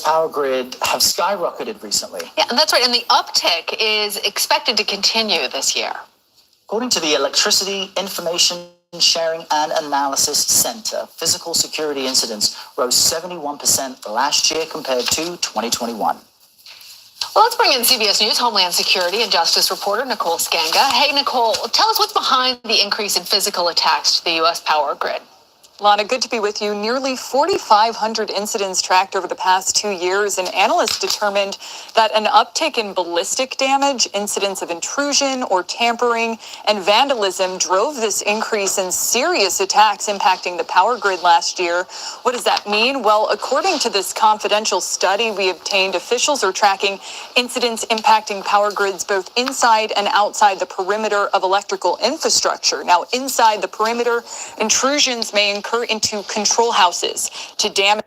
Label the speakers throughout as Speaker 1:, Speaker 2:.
Speaker 1: power grid have skyrocketed recently.
Speaker 2: Yeah, and that's right. And the uptick is expected to continue this year.
Speaker 1: According to the Electricity Information Sharing and Analysis Center, physical security incidents rose 71% last year compared to 2021.
Speaker 2: Well, let's bring in CBS News Homeland Security and Justice reporter Nicole Skanga. Hey, Nicole, tell us what's behind the increase in physical attacks to the U.S. power grid.
Speaker 3: Lana, good to be with you. Nearly 4,500 incidents tracked over the past 2 years, and analysts determined that an uptick in ballistic damage, incidents of intrusion or tampering, and vandalism drove this increase in serious attacks impacting the power grid last year. What does that mean? Well, according to this confidential study we obtained, officials are tracking incidents impacting power grids both inside and outside the perimeter of electrical infrastructure. Now, inside the perimeter, intrusions may occur into control houses to damage.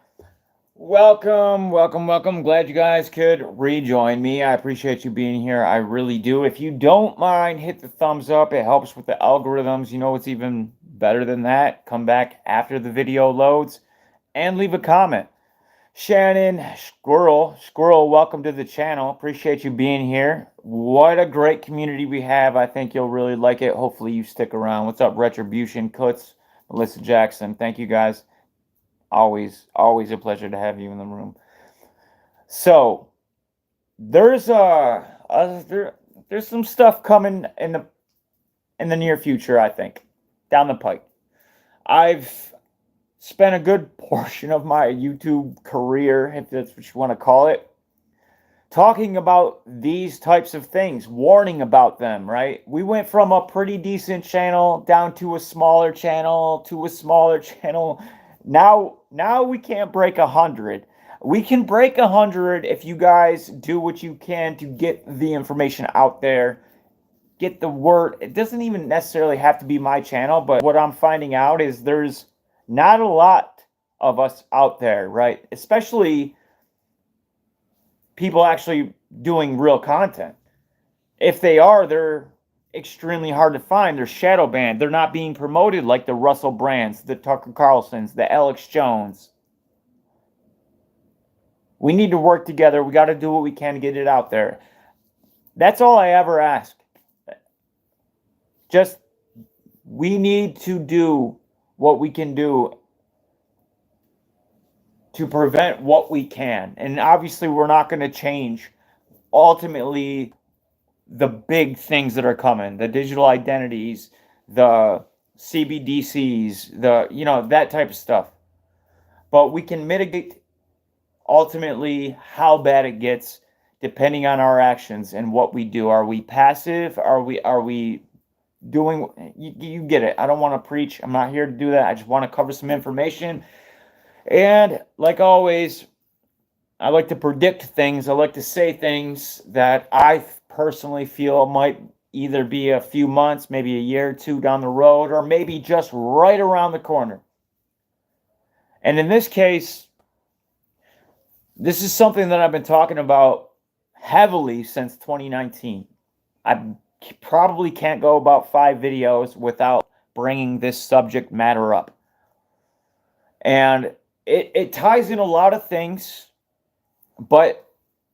Speaker 4: Welcome. Glad you guys could rejoin me. I appreciate you being here. I really do. If you don't mind, hit the thumbs up. It helps with the algorithms. You know what's even better than that? Come back after the video loads and leave a comment. Shannon Squirrel, welcome to the channel. Appreciate you being here. What a great community we have. I think you'll really like it. Hopefully you stick around. What's up, Retribution, Kutz, Melissa Jackson? Thank you guys. Always a pleasure to have you in the room. So there's some stuff coming in the near future, I think, down the pike. I've spent a good portion of my YouTube career, if that's what you want to call it, talking about these types of things, warning about them, right? We went from a pretty decent channel down to a smaller channel Now we can't break 100. We can break 100 if you guys do what you can to get the information out there, get the word. It doesn't even necessarily have to be my channel, but what I'm finding out is there's not a lot of us out there, right? Especially people actually doing real content. If they are, they're extremely hard to find. They're shadow banned. They're not being promoted like the Russell Brands, the Tucker Carlsons, the Alex Jones. We need to work together. We got to do what we can to get it out there. That's all I ever ask. Just, we need to do what we can do to prevent what we can. And obviously we're not going to change ultimately the big things that are coming, the digital identities, the CBDCs, that type of stuff. But we can mitigate ultimately how bad it gets depending on our actions and what we do. Are we passive? Are we doing, you get it. I don't want to preach. I'm not here to do that. I just want to cover some information. And like always, I like to predict things. I like to say things that I personally feel might either be a few months, maybe a year or two down the road, or maybe just right around the corner. And in this case, this is something that I've been talking about heavily since 2019. I probably can't go about 5 videos without bringing this subject matter up. And it ties in a lot of things, but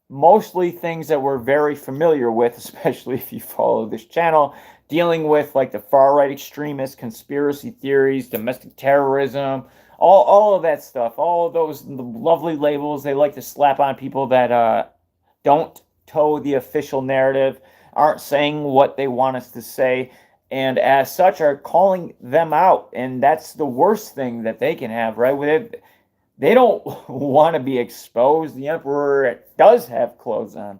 Speaker 4: mostly things that we're very familiar with, especially if you follow this channel, dealing with like the far-right extremists, conspiracy theories, domestic terrorism, all of that stuff, all of those lovely labels they like to slap on people that don't toe the official narrative, aren't saying what they want us to say, and as such are calling them out. And that's the worst thing that they can have, right? They don't want to be exposed. The emperor does have clothes on.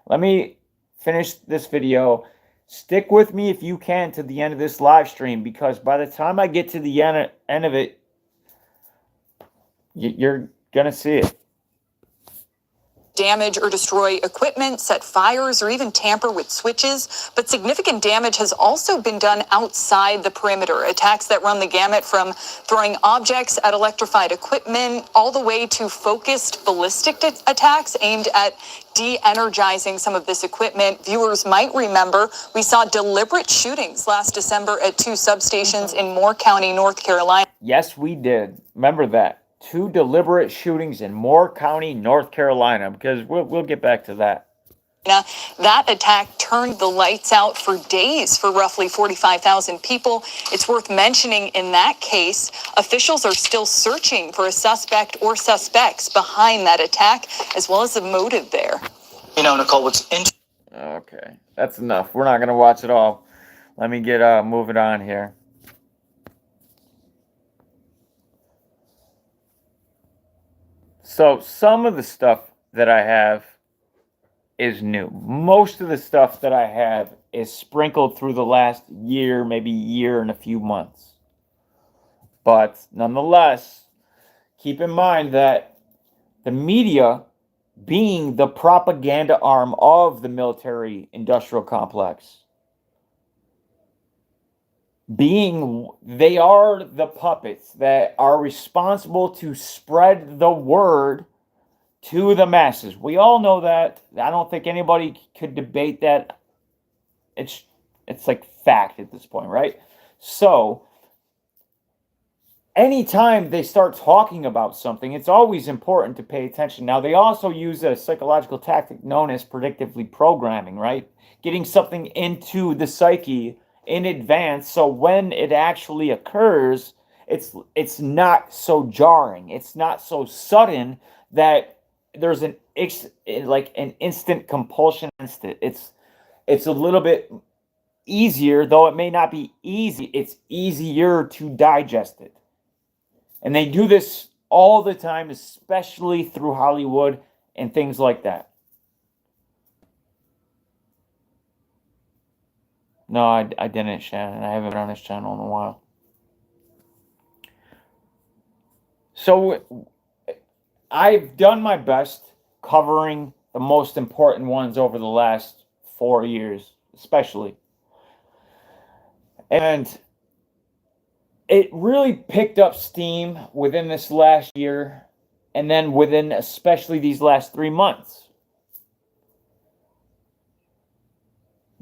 Speaker 4: Let me finish this video. Stick with me if you can to the end of this live stream, because by the time I get to the end of it, you're going to see it.
Speaker 3: Damage or destroy equipment, set fires, or even tamper with switches. But significant damage has also been done outside the perimeter. Attacks that run the gamut from throwing objects at electrified equipment all the way to focused ballistic attacks aimed at de-energizing some of this equipment. Viewers might remember we saw deliberate shootings last December at 2 substations in Moore County, North Carolina.
Speaker 4: Yes, we did. Remember that. two deliberate shootings in Moore County, North Carolina, because we'll get back to that.
Speaker 3: That attack turned the lights out for days for roughly 45,000 people. It's worth mentioning in that case, officials are still searching for a suspect or suspects behind that attack, as well as the motive there.
Speaker 1: You know, Nicole, what's interesting.
Speaker 4: Okay, that's enough. We're not going to watch it all. Let me get moving on here. So some of the stuff that I have is new. Most of the stuff that I have is sprinkled through the last year, maybe year and a few months. But nonetheless, keep in mind that the media, being the propaganda arm of the military industrial complex, they are the puppets that are responsible to spread the word to the masses. We all know that. I don't think anybody could debate that. It's like fact at this point, right? So anytime they start talking about something, it's always important to pay attention. Now, they also use a psychological tactic known as predictively programming, right? Getting something into the psyche in advance, so when it actually occurs, it's not so jarring. It's not so sudden that there's an instant compulsion against it. It's a little bit easier, though it may not be easy. It's easier to digest it. And they do this all the time, especially through Hollywood and things like that. No, I didn't, Shannon. I haven't been on this channel in a while. So I've done my best covering the most important ones over the last 4 years, especially. And it really picked up steam within this last year, and then within especially these last 3 months.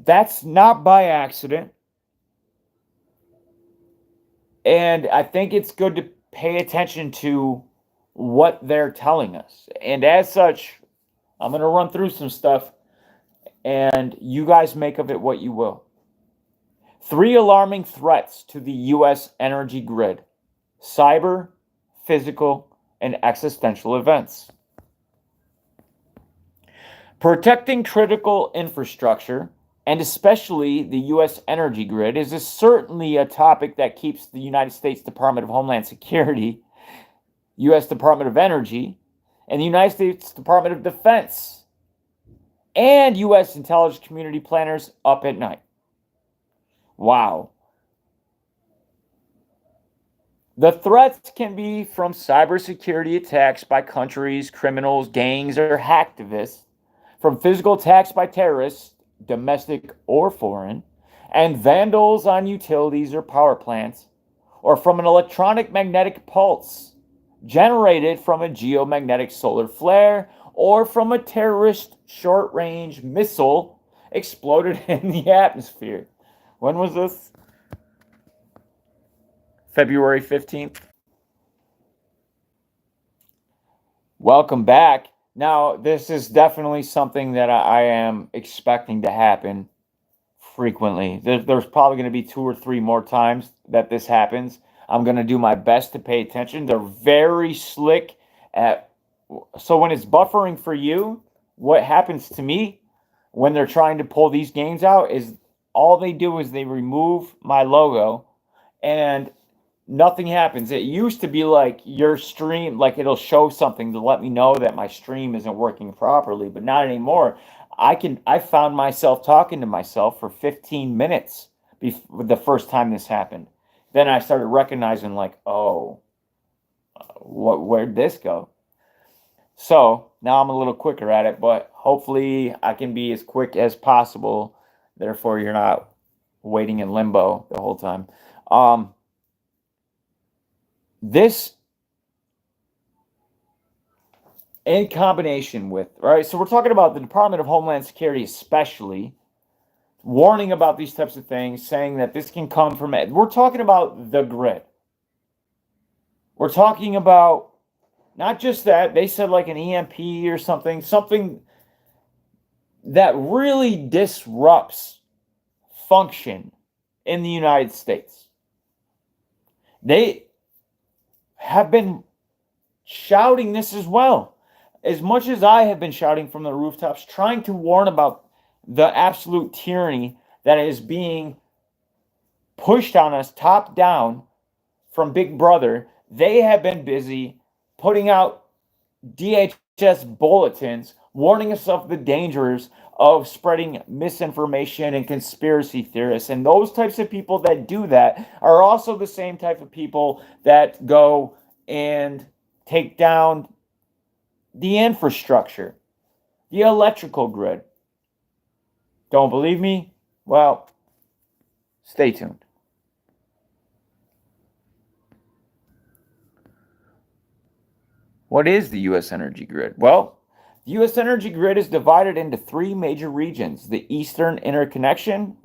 Speaker 4: That's not by accident. And I think it's good to pay attention to what they're telling us. And as such, I'm going to run through some stuff, and you guys make of it what you will. 3 alarming threats to the U.S. energy grid: cyber, physical, and existential events. Protecting critical infrastructure, and especially the U.S. energy grid, is certainly a topic that keeps the United States Department of Homeland Security, U.S. Department of Energy, and the United States Department of Defense, and U.S. intelligence community planners up at night. Wow. The threats can be from cybersecurity attacks by countries, criminals, gangs, or hacktivists, from physical attacks by terrorists, domestic or foreign, and vandals on utilities or power plants, or from an electronic magnetic pulse generated from a geomagnetic solar flare, or from a terrorist short-range missile exploded in the atmosphere. When was this? February 15th. Welcome back. Now, this is definitely something that I am expecting to happen frequently. There's probably going to be 2 or 3 more times that this happens. I'm going to do my best to pay attention. They're very slick so when it's buffering for you, what happens to me when they're trying to pull these games out is all they do is they remove my logo and nothing happens. It used to be like your stream, like it'll show something to let me know that my stream isn't working properly, but not anymore. I found myself talking to myself for 15 minutes the first time this happened. Then I started recognizing like, oh, where'd this go? So now I'm a little quicker at it, but hopefully I can be as quick as possible. Therefore, you're not waiting in limbo the whole time. This in combination with, right? So we're talking about the Department of Homeland Security, especially warning about these types of things, saying that this can come from it. We're talking about the grid. We're talking about Not just that, they said like an EMP or something that really disrupts function in the United States. They have been shouting this as well. As much as I have been shouting from the rooftops, trying to warn about the absolute tyranny that is being pushed on us top down from Big Brother, they have been busy putting out DHS bulletins warning us of the dangers of spreading misinformation and conspiracy theorists. And those types of people that do that are also the same type of people that go and take down the infrastructure, the electrical grid. Don't believe me? Well, stay tuned. What is the U.S. energy grid? Well, the U.S. energy grid is divided into three major regions. The Eastern Interconnection,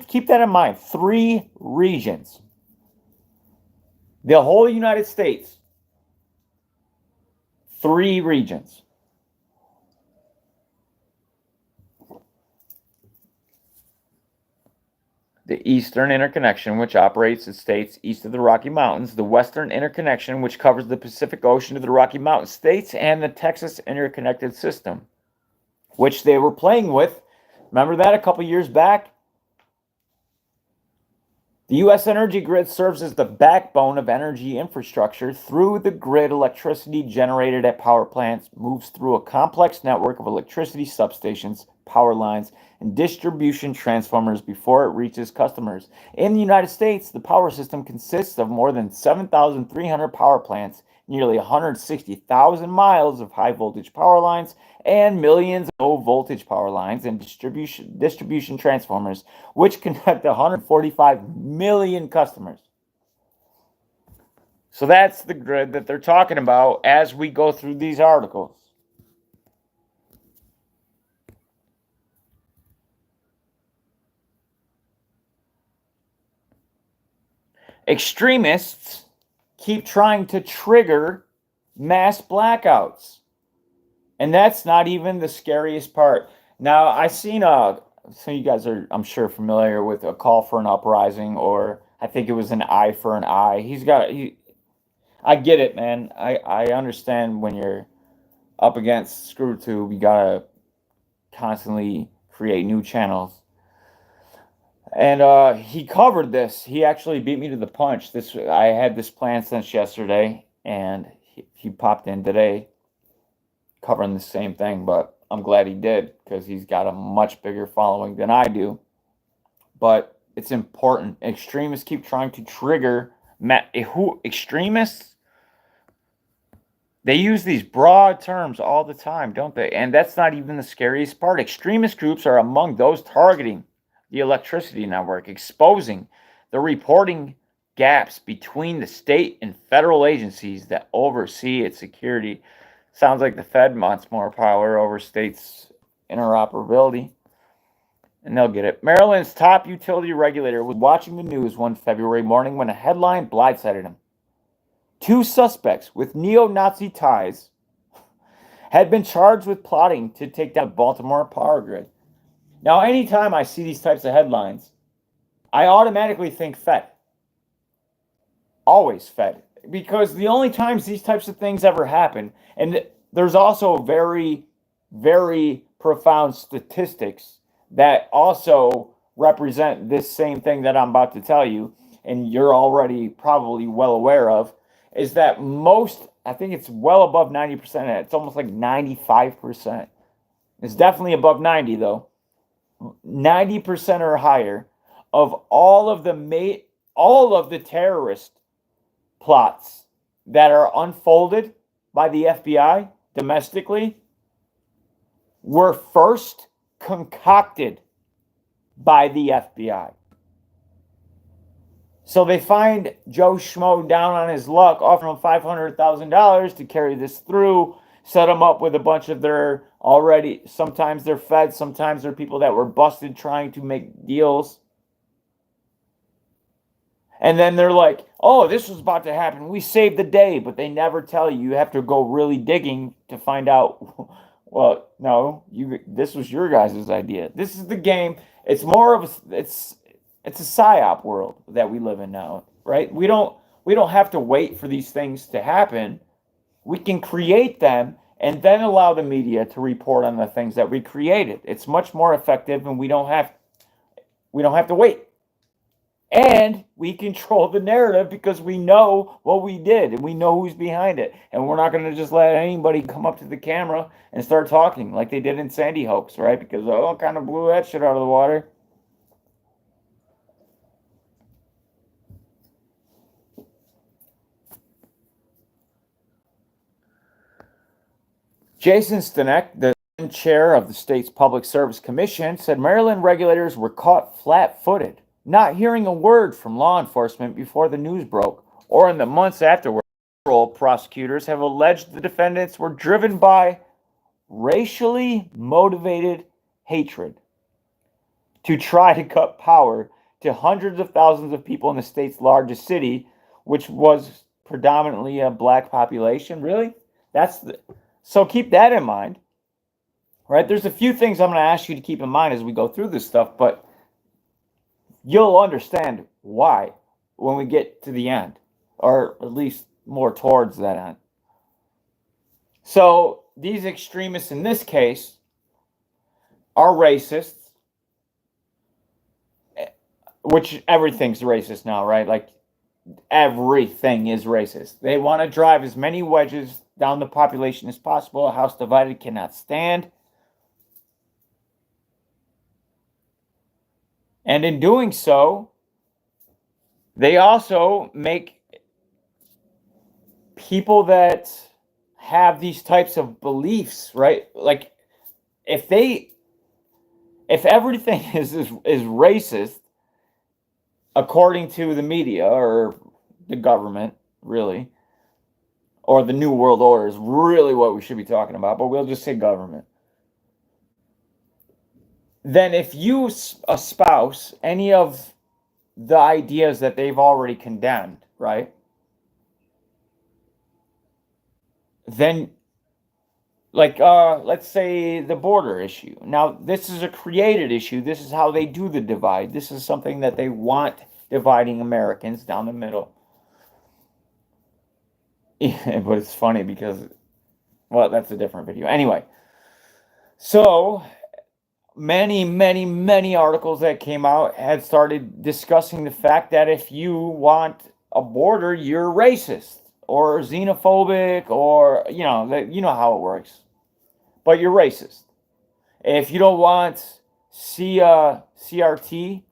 Speaker 4: keep that in mind, three regions. The whole United States, three regions. The Eastern Interconnection, which operates in states east of the Rocky Mountains, the Western Interconnection, which covers the Pacific Ocean to the Rocky Mountain states, and the Texas Interconnected System, which they were playing with. Remember that a couple years back? The U.S. energy grid serves as the backbone of energy infrastructure. Through the grid, electricity generated at power plants moves through a complex network of electricity substations, power lines, and distribution transformers before it reaches customers. In the United States, the power system consists of more than 7,300 power plants, nearly 160,000 miles of high voltage power lines, and millions of low voltage power lines and distribution transformers, which connect 145 million customers. So that's the grid that they're talking about as we go through these articles. Extremists keep trying to trigger mass blackouts. And that's not even the scariest part. Now, I seen so you guys are, I'm sure, familiar with a call for an uprising, or I think it was an eye for an eye. I get it, man. I understand when you're up against ScrewTube, you gotta constantly create new channels. And he covered this. He actually beat me to the punch. I had this plan since yesterday, and he popped in today covering the same thing, but I'm glad he did because he's got a much bigger following than I do. But it's important. Extremists keep trying to trigger extremists. They use these broad terms all the time, don't they? And that's not even the scariest part. Extremist groups are among those targeting the electricity network, exposing the reporting gaps between the state and federal agencies that oversee its security. Sounds like the Fed wants more power over states' interoperability. And they'll get it. Maryland's top utility regulator was watching the news one February morning when a headline blindsided him. 2 suspects with neo-Nazi ties had been charged with plotting to take down the Baltimore power grid. Now, anytime I see these types of headlines, I automatically think Fed. Always Fed. Because the only times these types of things ever happen, and there's also very, very profound statistics that also represent this same thing that I'm about to tell you, and you're already probably well aware of, is that I think it's well above 90%. It's almost like 95%. It's definitely above 90 though. 90% or higher of all of the terrorist plots that are unfolded by the FBI domestically were first concocted by the FBI. So they find Joe Schmo down on his luck, offer him $500,000 to carry this through, set him up with a bunch of sometimes they're feds, sometimes they're people that were busted trying to make deals. And then they're like, oh, this was about to happen. We saved the day. But they never tell you. You have to go really digging to find out. Well, no, this was your guys' idea. This is the game. It's more of it's a psyop world that we live in now, right? We don't have to wait for these things to happen. We can create them and then allow the media to report on the things that we created. It's much more effective, and we don't have to wait. And we control the narrative because we know what we did and we know who's behind it. And we're not going to just let anybody come up to the camera and start talking like they did in Sandy Hoax, right? Because, oh, kind of blew that shit out of the water. Jason Stanek, the chair of the state's Public Service Commission, said Maryland regulators were caught flat-footed, not hearing a word from law enforcement before the news broke, or in the months afterward. Federal prosecutors have alleged the defendants were driven by racially motivated hatred to try to cut power to hundreds of thousands of people in the state's largest city, which was predominantly a black population. Really? So keep that in mind, right? There's a few things I'm going to ask you to keep in mind as we go through this stuff, but you'll understand why when we get to the end, or at least more towards that end. So these extremists in this case are racists, which everything's racist now, right? Like everything is racist. They want to drive as many wedges down the population as possible. A house divided cannot stand. And in doing so, they also make people that have these types of beliefs, right? Like if everything is racist, according to the media or the government, really, or the New World Order is really what we should be talking about, but we'll just say government. Then if you espouse any of the ideas that they've already condemned, right? Then, like, let's say the border issue. Now, this is a created issue. This is how they do the divide. This is something that they want, dividing Americans down the middle. Yeah, but it's funny because, well, that's a different video. Anyway, so many articles that came out had started discussing the fact that if you want a border, you're racist or xenophobic, or you know how it works. But you're racist. If you don't want CRT,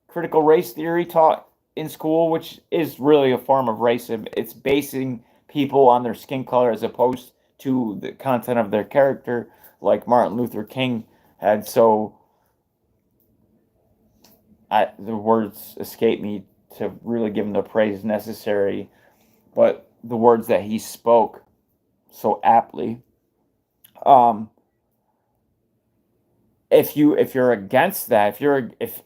Speaker 4: critical race theory, taught in school, which is really a form of racism, it's basing people on their skin color as opposed to the content of their character, like Martin Luther King had. So the words escape me to really give him the praise necessary, but the words that he spoke so aptly. If you're against that, if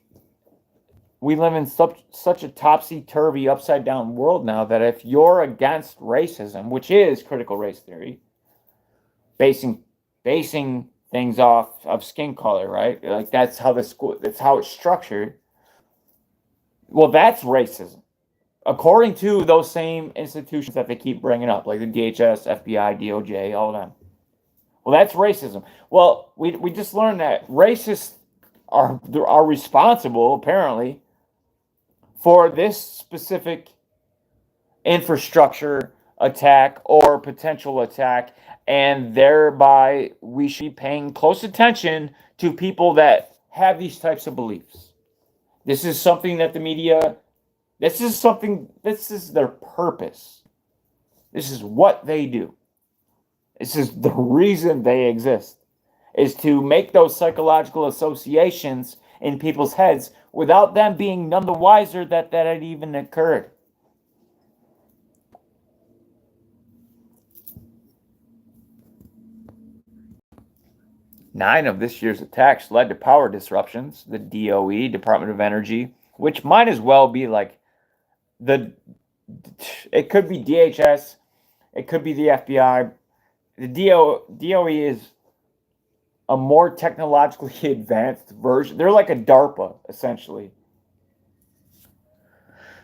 Speaker 4: we live in such a topsy-turvy, upside-down world now, that if you're against racism, which is critical race theory, basing things off of skin color, right? Like that's how it's structured. Well, that's racism, according to those same institutions that they keep bringing up, like the DHS, FBI, DOJ, all of them. Well, that's racism. Well, we just learned that racists are responsible, apparently, for this specific infrastructure attack or potential attack, and thereby we should be paying close attention to people that have these types of beliefs. This is something that the media, this is their purpose. This is what they do. This is the reason they exist, is to make those psychological associations in people's heads without them being none the wiser that had even occurred. Nine of this year's attacks led to power disruptions. The DOE, Department of Energy, which might as well be like it could be DHS, it could be the FBI. The DOE is a more technologically advanced version. They're like a DARPA, essentially.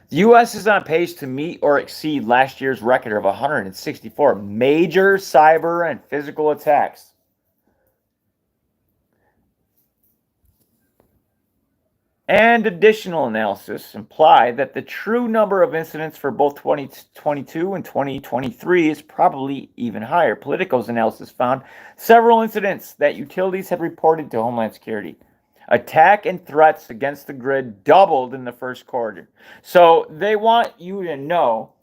Speaker 4: The U.S. is on pace to meet or exceed last year's record of 164 major cyber and physical attacks. And additional analysis imply that the true number of incidents for both 2022 and 2023 is probably even higher. Politico's analysis found several incidents that utilities had reported to Homeland Security. Attack and threats against the grid doubled in the first quarter. So they want you to know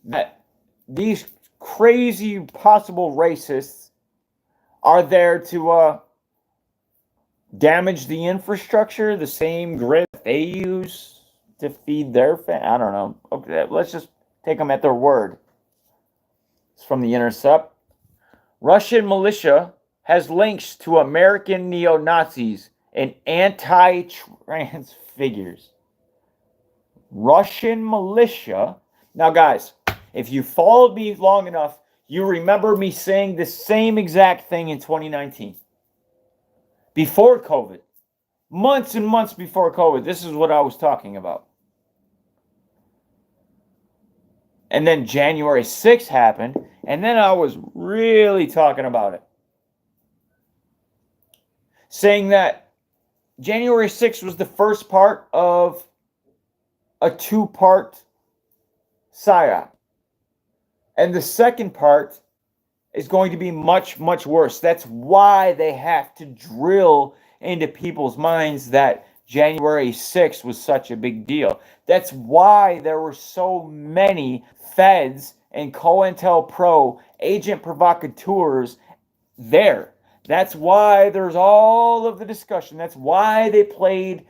Speaker 4: that these crazy possible racists are there to damage the infrastructure, the same grid they use to feed their I don't know. Okay, let's just take them at their word. It's from The Intercept. Russian militia has links to American neo-Nazis and anti-trans figures. Russian militia. Now, guys, if you followed me long enough, you remember me saying the same exact thing in 2019. Before COVID, months and months before COVID, this is what I was talking about. And then January 6th happened, and then I was really talking about it. Saying that January 6th was the first part of a two-part PSYOP. And the second part is going to be much, much worse. That's why they have to drill into people's minds that January 6th was such a big deal. That's why there were so many feds and COINTELPRO agent provocateurs there. That's why there's all of the discussion. That's why they played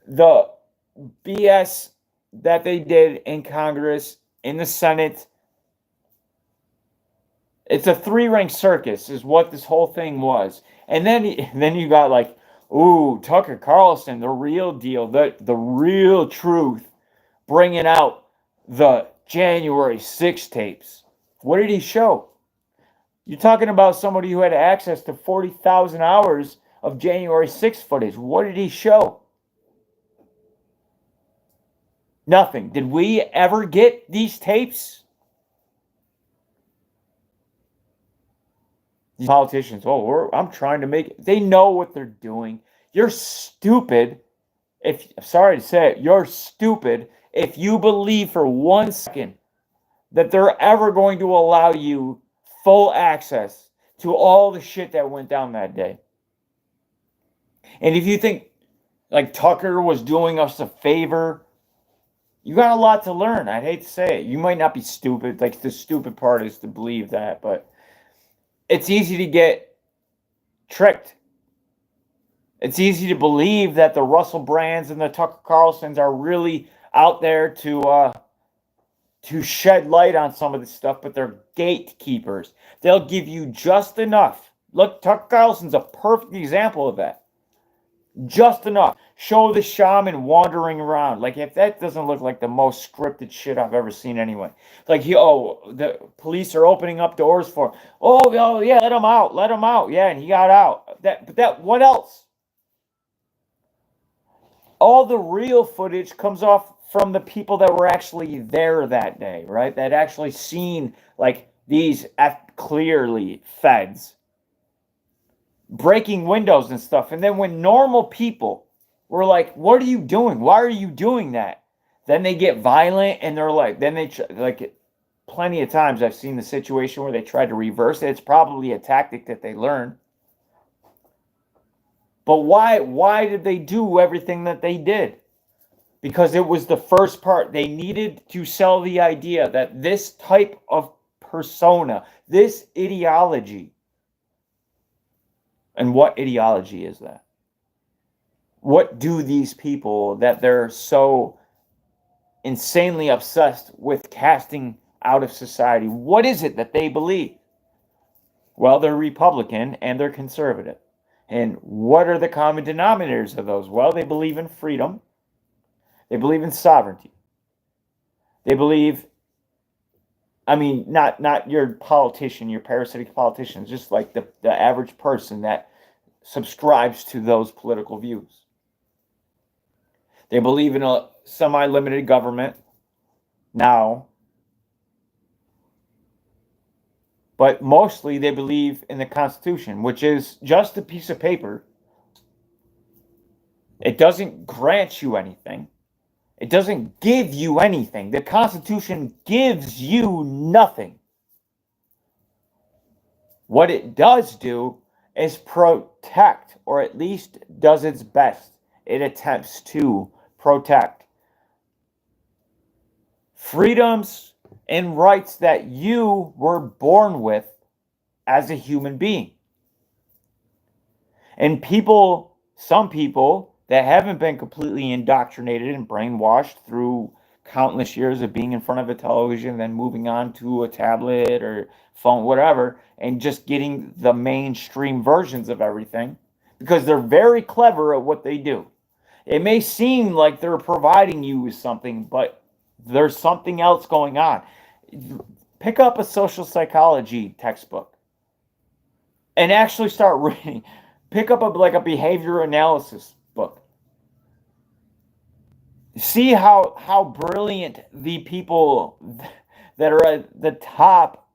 Speaker 4: the BS that they did in Congress, in the Senate. It's a three-ring circus is what this whole thing was. And then you got like, ooh, Tucker Carlson, the real deal, the real truth, bringing out the January 6th tapes. What did he show? You're talking about somebody who had access to 40,000 hours of January 6th footage. What did he show? Nothing. Did we ever get these tapes? These politicians, I'm trying to make it. They know what they're doing. You're stupid. Sorry to say it, you're stupid if you believe for 1 second that they're ever going to allow you full access to all the shit that went down that day. And if you think like Tucker was doing us a favor, you got a lot to learn. I'd hate to say it. You might not be stupid. Like, the stupid part is to believe that, but it's easy to get tricked. It's easy to believe that the Russell Brands and the Tucker Carlsons are really out there to shed light on some of this stuff, but they're gatekeepers. They'll give you just enough. Look, Tucker Carlson's a perfect example of that. Just enough. Show the shaman wandering around. Like, if that doesn't look like the most scripted shit I've ever seen anyway. Like, the police are opening up doors for him. Oh, yeah, let him out. Yeah, and he got out. What else? All the real footage comes off from the people that were actually there that day, right? That actually seen, like, these clearly feds breaking windows and stuff. And then when normal people were like, what are you doing? Why are you doing that? Then they get violent and they're like, plenty of times I've seen the situation where they tried to reverse it. It's probably a tactic that they learned. But why did they do everything that they did? Because it was the first part. They needed to sell the idea that this type of persona, this ideology. And what ideology is that? What do these people that they're so insanely obsessed with casting out of society, what is it that they believe? Well, they're Republican and they're conservative. And what are the common denominators of those? Well, they believe in freedom. They believe in sovereignty. They believe, I mean, not your politician, your parasitic politicians, just like the average person that subscribes to those political views. They believe in a semi-limited government now, but mostly they believe in the Constitution, which is just a piece of paper. It doesn't grant you anything. It doesn't give you anything. The Constitution gives you nothing. What it does do is protect, or at least does its best. It attempts to protect freedoms and rights that you were born with as a human being. And people, some people that haven't been completely indoctrinated and brainwashed through countless years of being in front of a television, then moving on to a tablet or phone, whatever, and just getting the mainstream versions of everything, because they're very clever at what they do. It may seem like they're providing you with something, but there's something else going on. Pick up a social psychology textbook and actually start reading. Pick up a behavior analysis book. See how brilliant the people that are at the top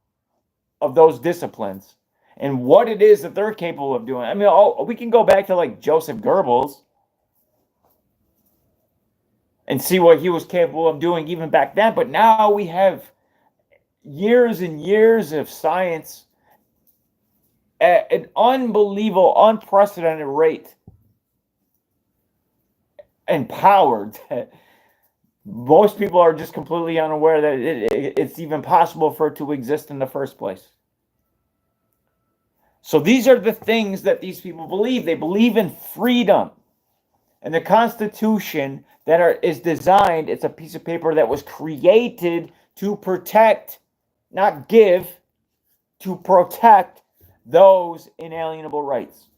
Speaker 4: of those disciplines and what it is that they're capable of doing. I mean, we can go back to like Joseph Goebbels and see what he was capable of doing even back then. But now we have years and years of science at an unbelievable, unprecedented rate, empowered. Most people are just completely unaware that it's even possible for it to exist in the first place. So these are the things that these people believe. They believe in freedom. And the Constitution is designed, it's a piece of paper that was created to protect, not give, to protect those inalienable rights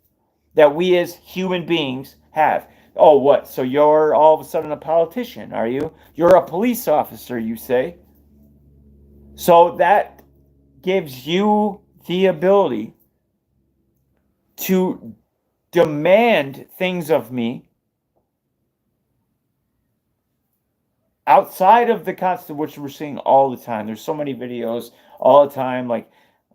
Speaker 4: that we as human beings have. Oh, what? So you're all of a sudden a politician, are you? You're a police officer, you say. So that gives you the ability to demand things of me outside of the Constitution, which we're seeing all the time. There's so many videos all the time, like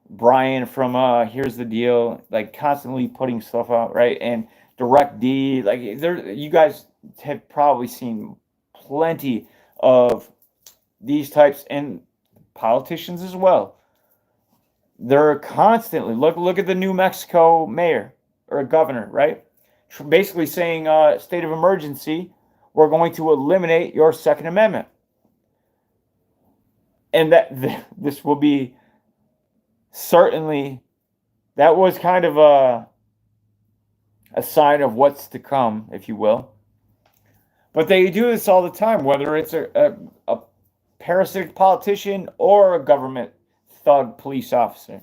Speaker 4: Brian from Here's the Deal, like constantly putting stuff out, right? And Direct D, like you guys have probably seen plenty of these types, and politicians as well. They're constantly look at the New Mexico mayor or governor, right? Basically saying state of emergency, we're going to eliminate your Second Amendment. And that this will be certainly, that was kind of a sign of what's to come, if you will. But they do this all the time, whether it's a parasitic politician or a government thug police officer.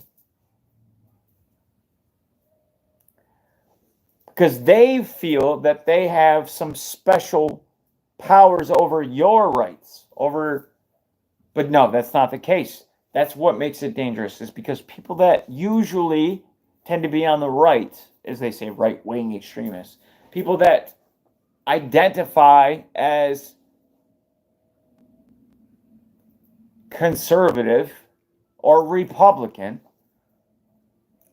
Speaker 4: Because they feel that they have some special powers over your rights, but no, that's not the case. That's what makes it dangerous, is because people that usually tend to be on the right, as they say, right-wing extremists, people that identify as conservative or Republican,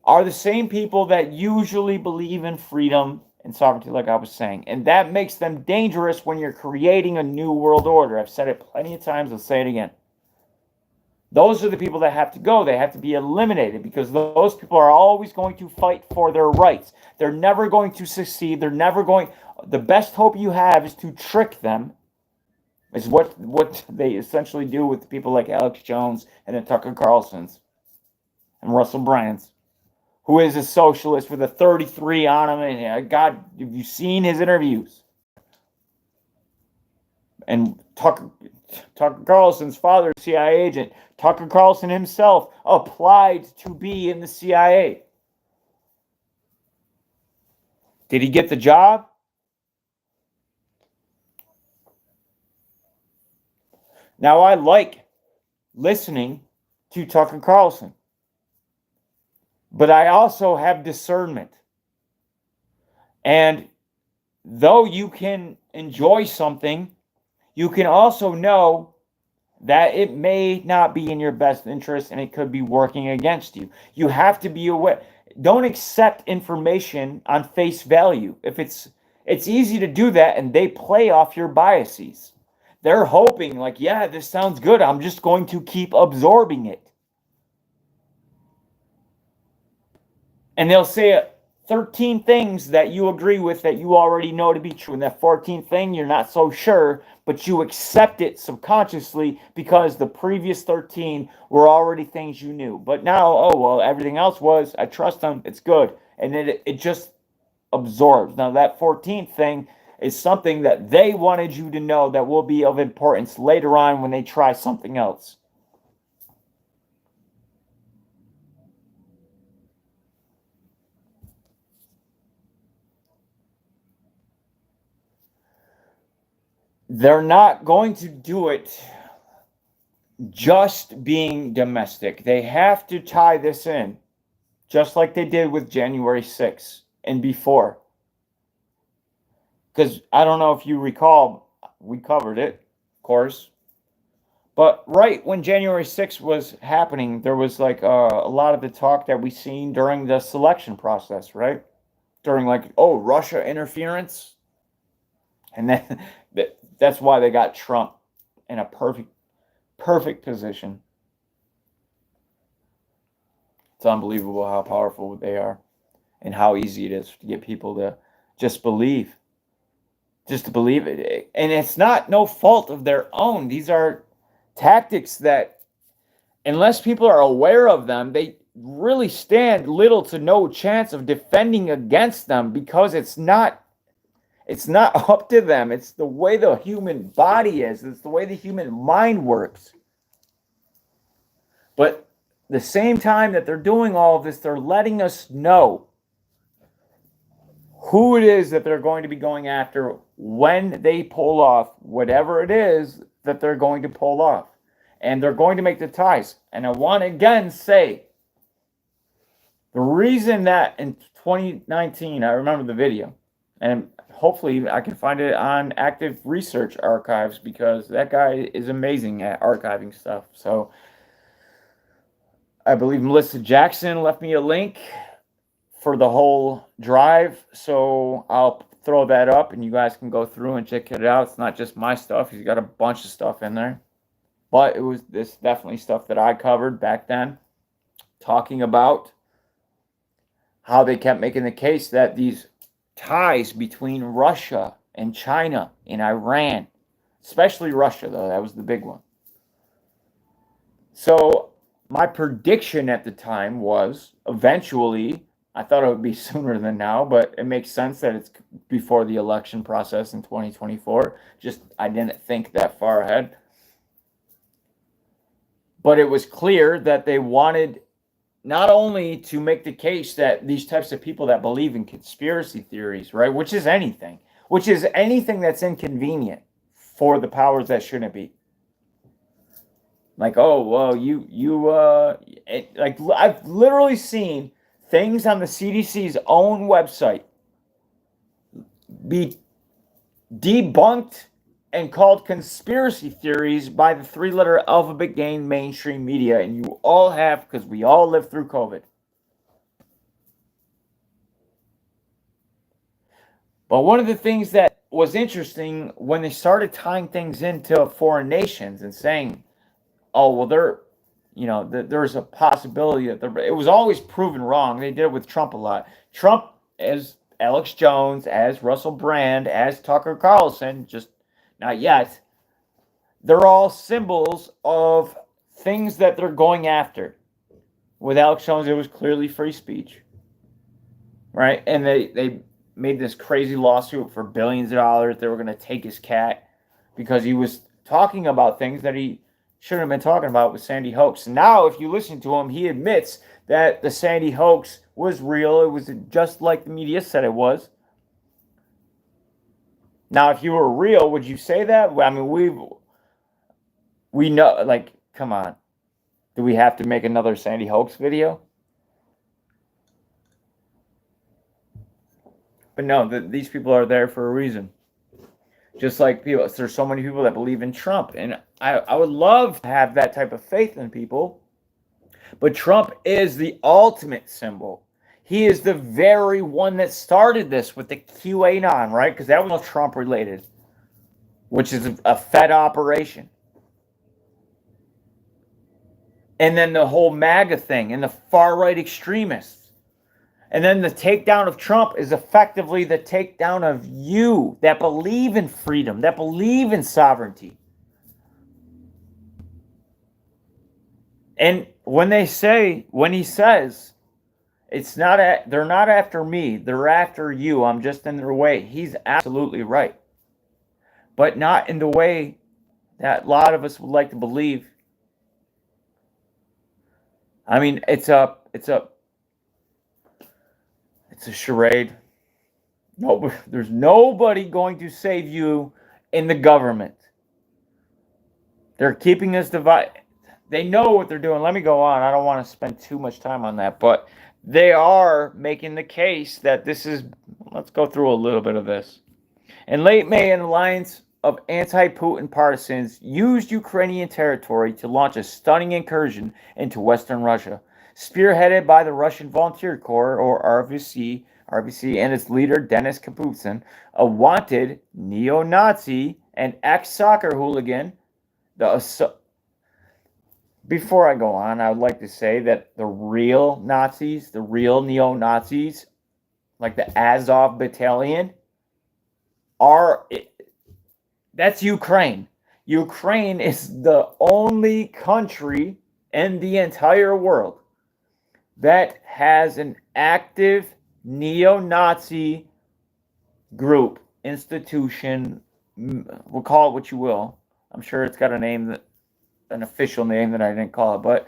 Speaker 4: are the same people that usually believe in freedom and sovereignty, like I was saying. And that makes them dangerous when you're creating a new world order. I've said it plenty of times, I'll say it again. Those are the people that have to go. They have to be eliminated, because those people are always going to fight for their rights. They're never going to succeed. The best hope you have is to trick them, is what they essentially do with people like Alex Jones and the Tucker Carlsons and Russell Bryan's, who is a socialist with a 33 on him. And God, have you seen his interviews? And Tucker Carlson's father, CIA agent. Tucker Carlson himself applied to be in the CIA. Did he get the job? Now, I like listening to Tucker Carlson, but I also have discernment. And though you can enjoy something, you can also know that it may not be in your best interest and it could be working against you. You have to be aware. Don't accept information on face value. If it's easy to do that, and they play off your biases. They're hoping like, yeah, this sounds good. I'm just going to keep absorbing it. And they'll say 13 things that you agree with that you already know to be true. And that 14th thing, you're not so sure, but you accept it subconsciously because the previous 13 were already things you knew. But now, oh, well, everything else was, I trust them, it's good. And then it just absorbs. Now, that 14th thing is something that they wanted you to know that will be of importance later on when they try something else. They're not going to do it just being domestic. They have to tie this in, just like they did with January 6th and before. Because I don't know if you recall, we covered it, of course. But right when January 6th was happening, there was like a lot of the talk that we seen during the selection process, right? During like, oh, Russia interference. And then that's why they got Trump in a perfect position. It's unbelievable how powerful they are and how easy it is to get people to just believe. Just to believe it. And it's not no fault of their own. These are tactics that, unless people are aware of them, they really stand little to no chance of defending against them, because it's not up to them. It's the way the human body is. It's the way the human mind works. But the same time that they're doing all of this, they're letting us know who it is that they're going to be going after when they pull off whatever it is that they're going to pull off. And they're going to make the ties. And I want to again say, the reason that in 2019, I remember the video, and hopefully I can find it on Active Research Archives, because that guy is amazing at archiving stuff. So I believe Melissa Jackson left me a link for the whole drive, so I'll throw that up and you guys can go through and check it out. It's not just my stuff. He's got a bunch of stuff in there, but it was this definitely stuff that I covered back then, talking about how they kept making the case that these ties between Russia and China and Iran, especially Russia though, that was the big one. So my prediction at the time was eventually, I thought it would be sooner than now, but it makes sense that it's before the election process in 2024. Just, I didn't think that far ahead. But it was clear that they wanted not only to make the case that these types of people that believe in conspiracy theories, right, which is anything that's inconvenient for the powers that shouldn't be. Like, oh, well, like, I've literally seen things on the CDC's own website be debunked and called conspiracy theories by the three-letter alphabet gang mainstream media, and you all have, because we all lived through COVID. But one of the things that was interesting when they started tying things into foreign nations and saying, oh, well, there's a possibility that it was always proven wrong. They did it with Trump a lot. Trump, as Alex Jones, as Russell Brand, as Tucker Carlson, just not yet. They're all symbols of things that they're going after. With Alex Jones, it was clearly free speech, right? And they made this crazy lawsuit for billions of dollars. They were going to take his cat because he was talking about things that he shouldn't have been talking about with Sandy hoax. Now, if you listen to him, he admits that the Sandy hoax was real. It was just like the media said it was. Now, if you were real, would you say that? I mean, We know, like, come on. Do we have to make another Sandy Hoax video? But no, these people are there for a reason. Just like people, there's so many people that believe in Trump. And I would love to have that type of faith in people. But Trump is the ultimate symbol. He is the very one that started this with the QAnon, right? Because that was Trump related, which is a Fed operation. And then the whole MAGA thing and the far-right extremists. And then the takedown of Trump is effectively the takedown of you that believe in freedom, that believe in sovereignty. And when he says, they're not after me, they're after you, I'm just in their way, he's absolutely right. But not in the way that a lot of us would like to believe. I mean, it's a charade. No, there's nobody going to save you in the government. They're keeping us divided. They know what they're doing. Let me go on. I don't want to spend too much time on that, but they are making the case that this is, let's go through a little bit of this. In late May, an alliance of anti-Putin partisans used Ukrainian territory to launch a stunning incursion into Western Russia, spearheaded by the Russian Volunteer Corps, or RVC, and its leader, Denis Kapustin, a wanted neo-Nazi and ex-soccer hooligan. Before I go on, I would like to say that the real Nazis, the real neo-Nazis, like the Azov Battalion, that's Ukraine. Ukraine is the only country in the entire world that has an active neo-Nazi group, institution, we'll call it what you will. I'm sure it's got a name, an official name that I didn't call it, but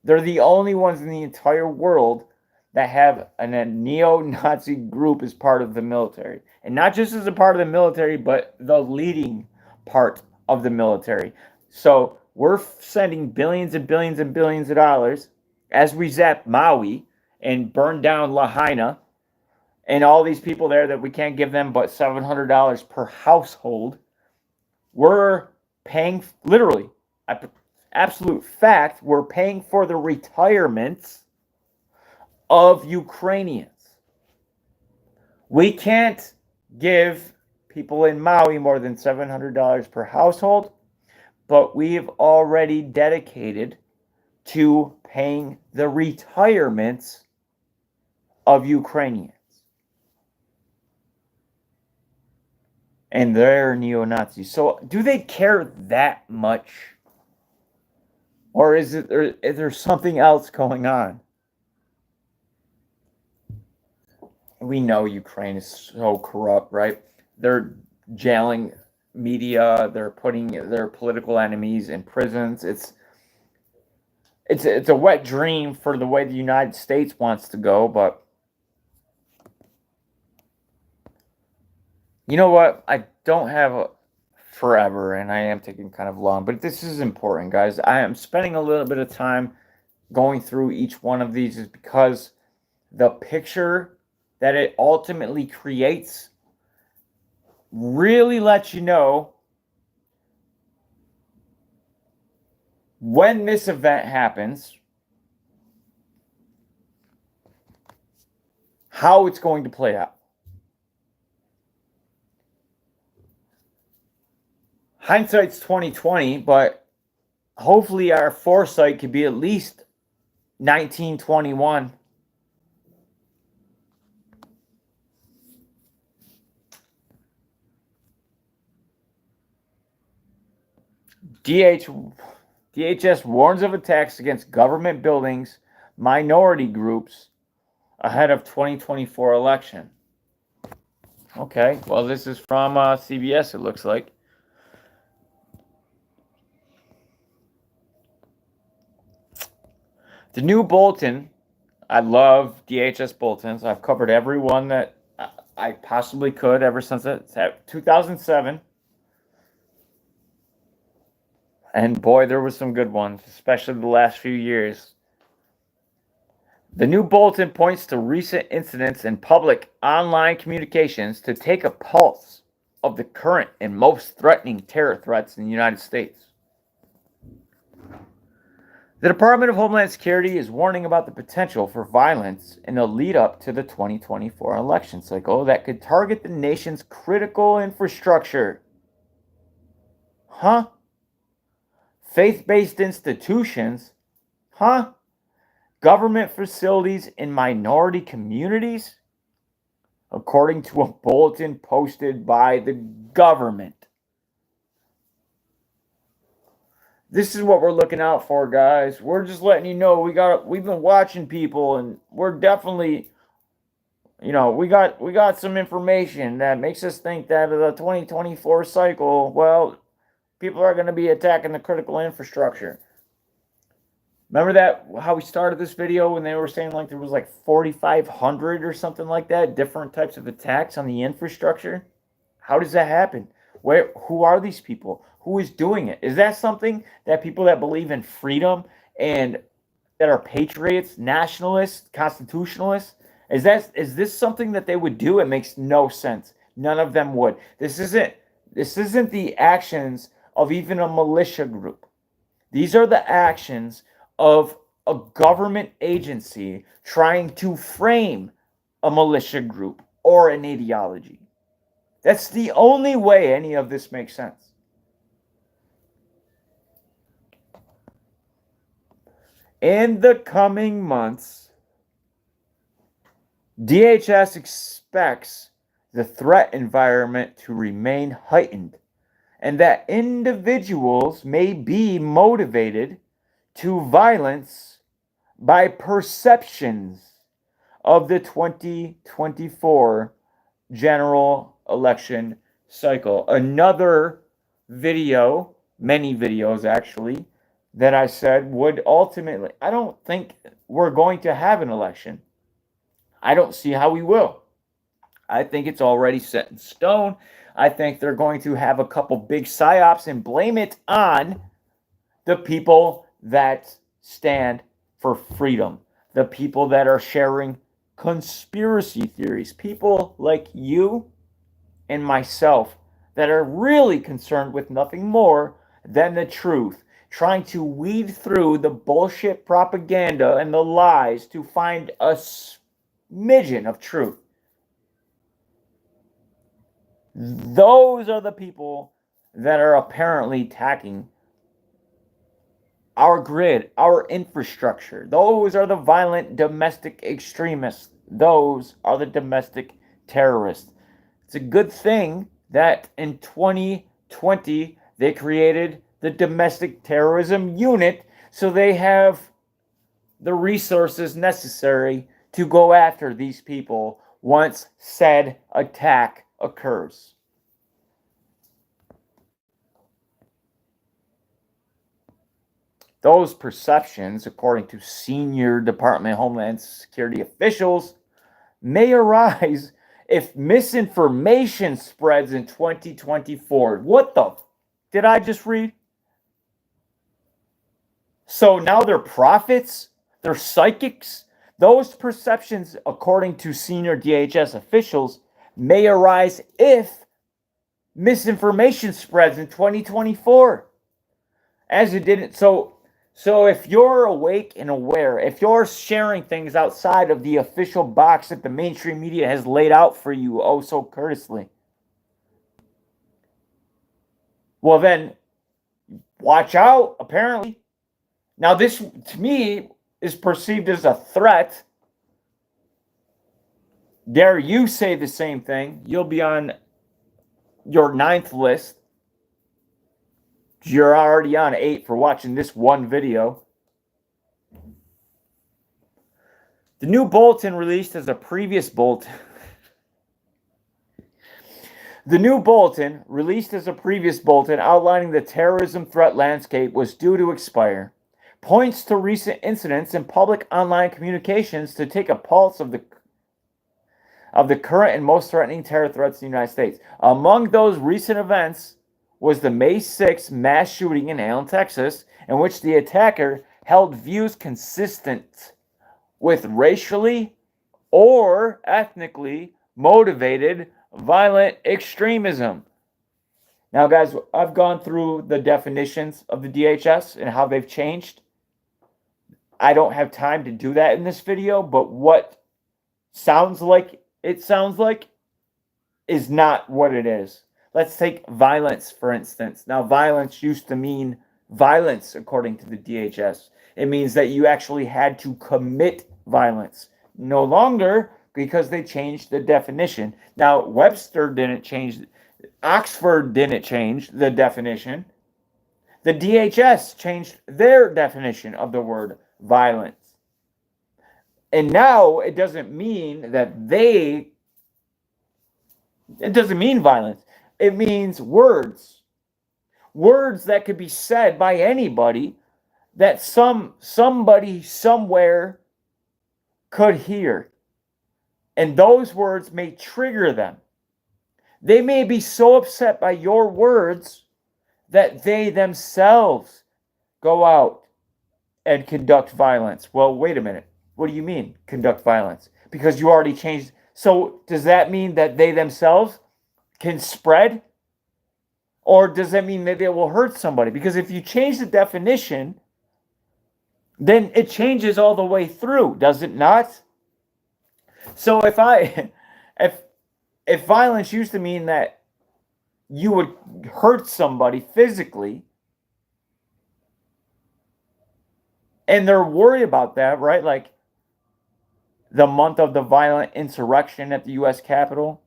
Speaker 4: they're the only ones in the entire world that have a neo-Nazi group as part of the military. And not just as a part of the military, but the leading part of the military. So we're sending billions and billions and billions of dollars as we zap Maui and burn down Lahaina and all these people there that we can't give them but $700 per household. We're paying, literally, absolute fact, we're paying for the retirements of Ukrainians. We can't give people in Maui more than $700 per household, but we've already dedicated to paying the retirements of Ukrainians. And they're neo-Nazis. So do they care that much? Or is there something else going on? We know Ukraine is so corrupt, right? They're jailing media. They're putting their political enemies in prisons. It's a wet dream for the way the United States wants to go, but you know what? I don't have forever, and I am taking kind of long, but this is important, guys. I am spending a little bit of time going through each one of these is because the picture that it ultimately creates really lets you know when this event happens, how it's going to play out. Hindsight's 2020, but hopefully our foresight could be at least 1921. DHS warns of attacks against government buildings, minority groups ahead of 2024 election. Okay, well, this is from CBS, it looks like. The new bulletin, I love DHS bulletins. I've covered every one that I possibly could ever since 2007. And boy, there were some good ones, especially the last few years. The new bulletin points to recent incidents in public online communications to take a pulse of the current and most threatening terror threats in the United States. The Department of Homeland Security is warning about the potential for violence in the lead up to the 2024 election cycle that could target the nation's critical infrastructure. Huh? Faith-based institutions? Huh? Government facilities in minority communities? According to a bulletin posted by the government. This is what we're looking out for, guys. We're just letting you know we've been watching people, and we're definitely, we got some information that makes us think that the 2024 cycle, well, people are going to be attacking the critical infrastructure. Remember that, how we started this video when they were saying like there was like 4,500 or something like that, different types of attacks on the infrastructure? How does that happen? Who are these people? Who is doing it? Is that something that people that believe in freedom and that are patriots, nationalists, constitutionalists, is this something that they would do? It makes no sense. None of them would. This isn't the actions of even a militia group. These are the actions of a government agency trying to frame a militia group or an ideology. That's the only way any of this makes sense. In the coming months, DHS expects the threat environment to remain heightened and that individuals may be motivated to violence by perceptions of the 2024 general election cycle. Another video, many videos actually, that I said would ultimately, I don't think we're going to have an election. I don't see how we will. I think it's already set in stone. I think they're going to have a couple big psyops and blame it on the people that stand for freedom, the people that are sharing conspiracy theories, people like you and myself that are really concerned with nothing more than the truth, trying to weed through the bullshit propaganda and the lies to find a smidgen of truth. Those are the people that are apparently attacking our grid, our infrastructure. Those are the violent domestic extremists. Those are the domestic terrorists. It's a good thing that in 2020 they created the domestic terrorism unit so they have the resources necessary to go after these people once said attack occurs. Those perceptions, according to senior Department of Homeland Security officials, may arise if misinformation spreads in 2024. What the did I just read? So now they're prophets? They're psychics? Those perceptions, according to senior DHS officials, may arise if misinformation spreads in 2024. As it didn't. So if you're awake and aware, if you're sharing things outside of the official box that the mainstream media has laid out for you oh so courteously, well then, watch out, apparently. Now this, to me, is perceived as a threat. Dare you say the same thing, you'll be on your 9th list. You're already on 8 for watching this one video. The new bulletin released as a previous bulletin. The new bulletin, released as a previous bulletin outlining the terrorism threat landscape, was due to expire. Points to recent incidents in public online communications to take a pulse of the current and most threatening terror threats in the United States. Among those recent events was the May 6th mass shooting in Allen, Texas, in which the attacker held views consistent with racially or ethnically motivated violent extremism. Now, guys, I've gone through the definitions of the DHS and how they've changed. I don't have time to do that in this video, but what sounds like is not what it is. Let's take violence, for instance. Now, violence used to mean violence, according to the DHS. It means that you actually had to commit violence. No longer, because they changed the definition. Now, Webster didn't change, Oxford didn't change the definition. The DHS changed their definition of the word violence. And now it doesn't mean that it doesn't mean violence. It means words. Words that could be said by anybody that somebody somewhere could hear. And those words may trigger them. They may be so upset by your words that they themselves go out and conduct violence. Well, wait a minute. What do you mean, conduct violence? Because you already changed. So does that mean that they themselves can spread? Or does that mean that they will hurt somebody? Because if you change the definition, then it changes all the way through, does it not? So if violence used to mean that you would hurt somebody physically, and they're worried about that, right? Like the month of the violent insurrection at the U.S. Capitol,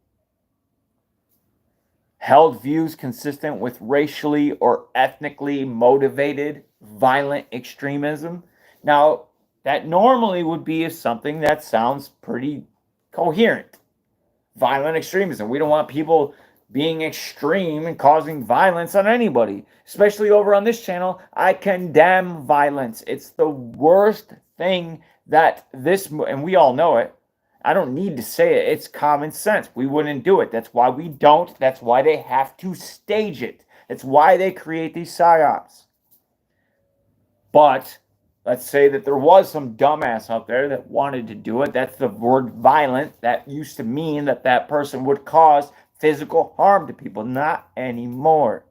Speaker 4: held views consistent with racially or ethnically motivated violent extremism. Now, that normally would be something that sounds pretty coherent. Violent extremism. We don't want people being extreme and causing violence on anybody. Especially over on this channel, I condemn violence. It's the worst thing that and we all know it. I don't need to say it. It's common sense. We wouldn't do it. That's why we don't. That's why they have to stage it. That's why they create these psyops. But let's say that there was some dumbass out there that wanted to do it. That's the word violent. That used to mean that that person would cause physical harm to people. Not anymore.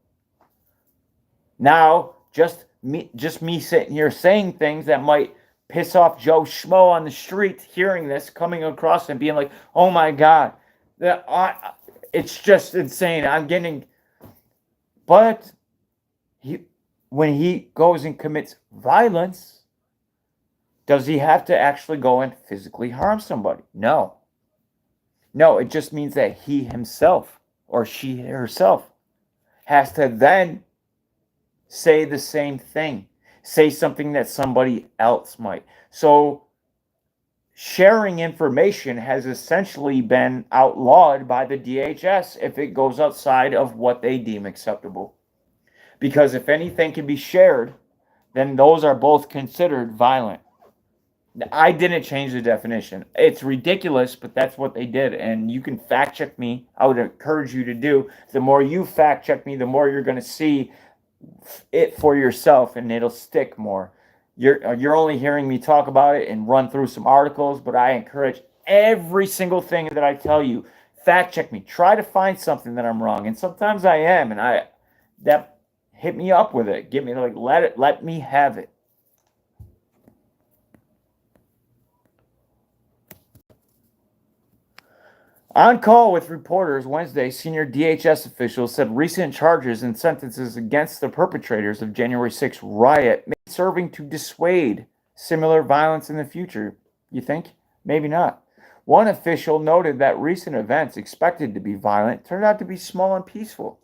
Speaker 4: Now, just me sitting here saying things that might piss off Joe Schmo on the street, hearing this, coming across and being like, oh my God, it's just insane. But when he goes and commits violence, does he have to actually go and physically harm somebody? No. No, it just means that he himself or she herself has to then say the same thing. Say something that somebody else might. So sharing information has essentially been outlawed by the DHS if it goes outside of what they deem acceptable. Because if anything can be shared, then those are both considered violent. I didn't change the definition. It's ridiculous, but that's what they did. And you can fact check me. I would encourage you to do. The more you fact check me, the more you're going to see it for yourself, and it'll stick more. You're only hearing me talk about it and run through some articles, but I encourage every single thing that I tell you, fact check me. Try to find something that I'm wrong, and sometimes I am, and that hit me up with it. Give me let me have it. On call with reporters Wednesday, senior DHS officials said recent charges and sentences against the perpetrators of January 6th riot may be serving to dissuade similar violence in the future. You think? Maybe not. One official noted that recent events expected to be violent turned out to be small and peaceful,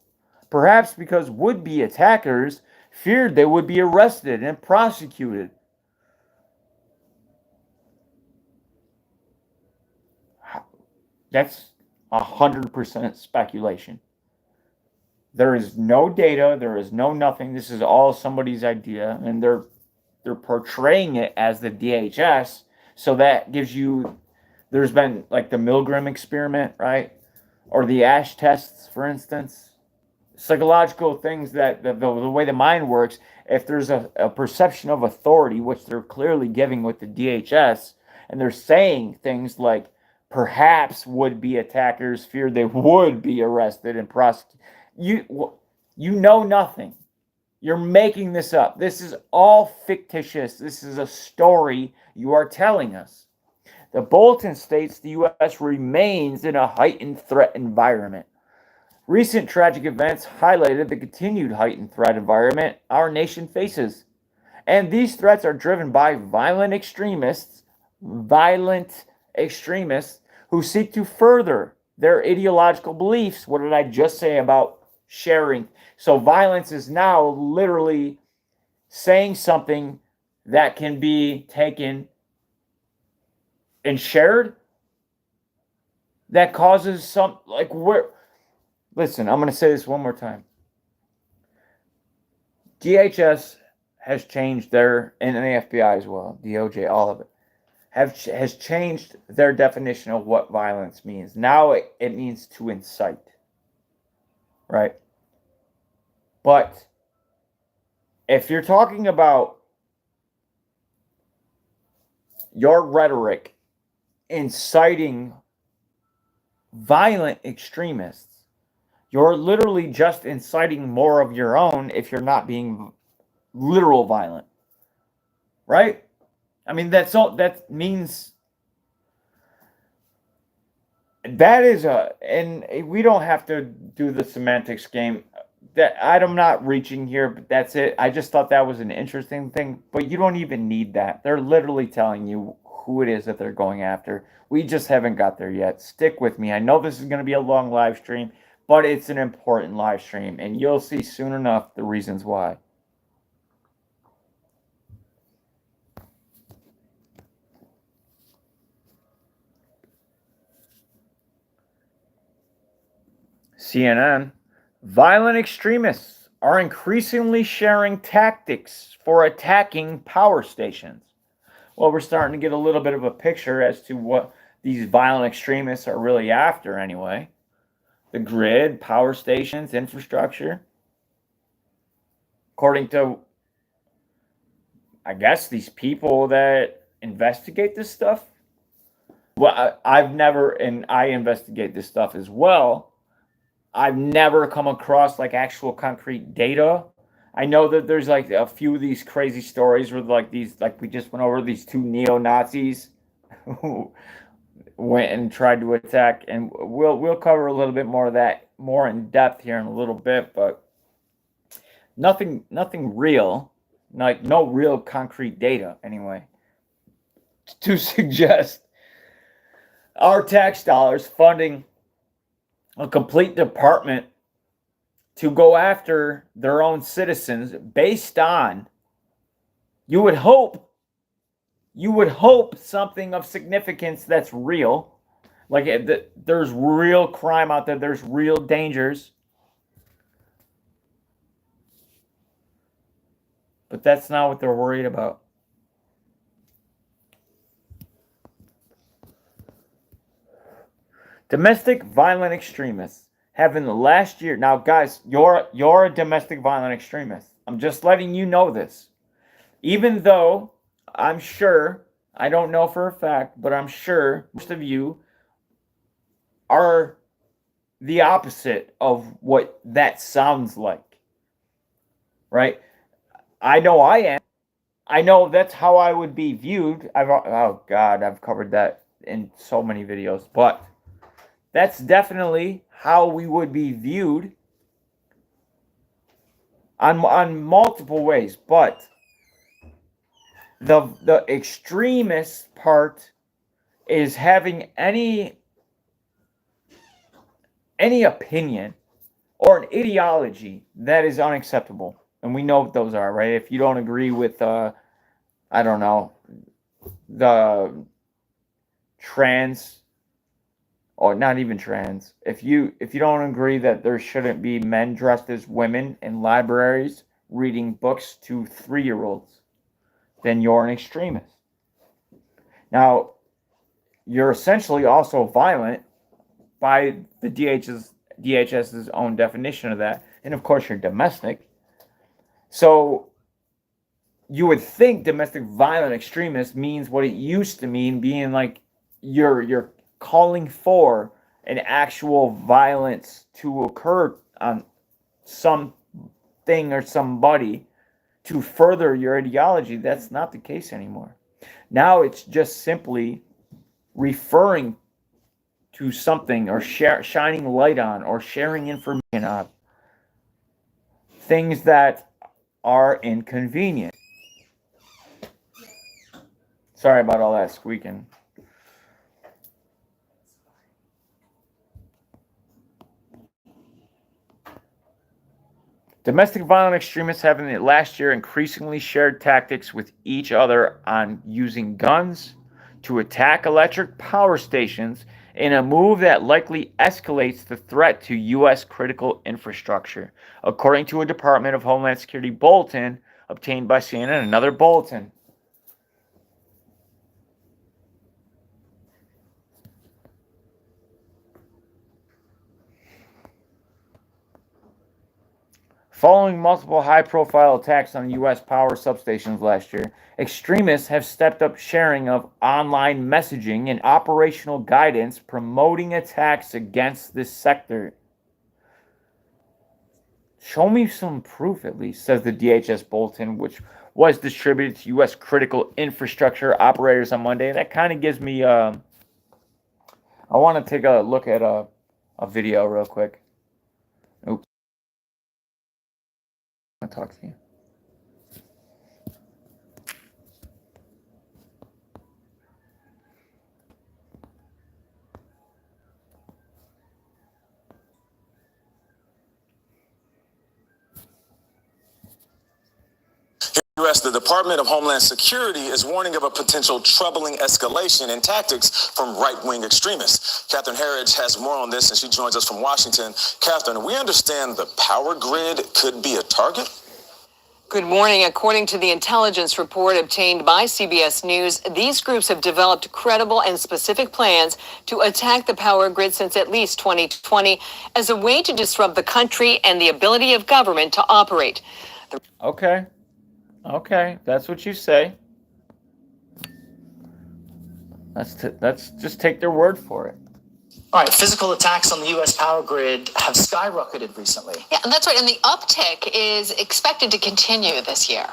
Speaker 4: perhaps because would-be attackers feared they would be arrested and prosecuted. That's 100% speculation. There is no data. There is no nothing. This is all somebody's idea, and they're portraying it as the DHS. So that gives you. There's been like the Milgram experiment, right, or the Ash tests, for instance. psychological things that the way the mind works, if there's a perception of authority, which they're clearly giving with the DHS, and they're saying things like perhaps would-be attackers feared they would be arrested and prosecuted. You know nothing. You're making this up. This is all fictitious. This is a story you are telling us. The bulletin states the U.S. remains in a heightened threat environment. Recent tragic events highlighted the continued heightened threat environment our nation faces. And these threats are driven by violent extremists who seek to further their ideological beliefs. What did I just say about sharing? So violence is now literally saying something that can be taken and shared that causes some, like, where, listen, I'm going to say this one more time. DHS has changed their, and the FBI as well, DOJ, all of it, has changed their definition of what violence means. Now it means to incite, right? But if you're talking about your rhetoric inciting violent extremists, you're literally just inciting more of your own if you're not being literal violent, right? I mean, that's all that means. That is and we don't have to do the semantics game. That I'm not reaching here, but that's it. I just thought that was an interesting thing, but you don't even need that. They're literally telling you who it is that they're going after. We just haven't got there yet. Stick with me. I know this is going to be a long live stream, but it's an important live stream, and you'll see soon enough the reasons why. CNN, violent extremists are increasingly sharing tactics for attacking power stations. Well, we're starting to get a little bit of a picture as to what these violent extremists are really after anyway. The grid, power stations, infrastructure. According to, I guess, these people that investigate this stuff. Well, I've never, and I investigate this stuff as well. I've never come across like actual concrete data. I know that there's like a few of these crazy stories where like these, like we just went over, these two neo-Nazis who went and tried to attack, and we'll cover a little bit more of that more in depth here in a little bit, but nothing real, like no real concrete data anyway, to suggest our tax dollars funding a complete department to go after their own citizens based on, you would hope something of significance that's real. Like there's real crime out there. There's real dangers. But that's not what they're worried about. Domestic violent extremists have in the last year. Now, guys, you're a domestic violent extremist. I'm just letting you know this. Even though I'm sure, I don't know for a fact, but I'm sure most of you are the opposite of what that sounds like. Right? I know I am. I know that's how I would be viewed. I've covered that in so many videos, but that's definitely how we would be viewed on multiple ways. But the extremist part is having any opinion or an ideology that is unacceptable. And we know what those are, right? If you don't agree with, I don't know, the trans, or not even trans, if you don't agree that there shouldn't be men dressed as women in libraries reading books to 3-year-olds, then you're an extremist. Now, you're essentially also violent by the DHS's own definition of that. and of course you're domestic. So you would think domestic violent extremist means what it used to mean, being like you're calling for an actual violence to occur on something or somebody to further your ideology. That's not the case anymore. Now it's just simply referring to something or shining light on or sharing information on things that are inconvenient. Sorry about all that squeaking. Domestic violent extremists have in the last year increasingly shared tactics with each other on using guns to attack electric power stations in a move that likely escalates the threat to U.S. critical infrastructure, according to a Department of Homeland Security bulletin obtained by CNN. Another bulletin. Following multiple high-profile attacks on U.S. power substations last year, extremists have stepped up sharing of online messaging and operational guidance promoting attacks against this sector. Show me some proof, at least, says the DHS bulletin, which was distributed to U.S. critical infrastructure operators on Monday. That kind of gives me... I want to take a look at a video real quick. Oops. I'll talk to you.
Speaker 5: U.S., the Department of Homeland Security is warning of a potential troubling escalation in tactics from right-wing extremists. Catherine Herridge has more on this, and she joins us from Washington. Catherine, we understand the power grid could be a target?
Speaker 6: Good morning. According to the intelligence report obtained by CBS News, these groups have developed credible and specific plans to attack the power grid since at least 2020 as a way to disrupt the country and the ability of government to operate.
Speaker 4: Okay, that's what you say. Let's just take their word for it.
Speaker 1: All right, physical attacks on the U.S. power grid have skyrocketed recently.
Speaker 2: Yeah, and that's right. And the uptick is expected to continue this year.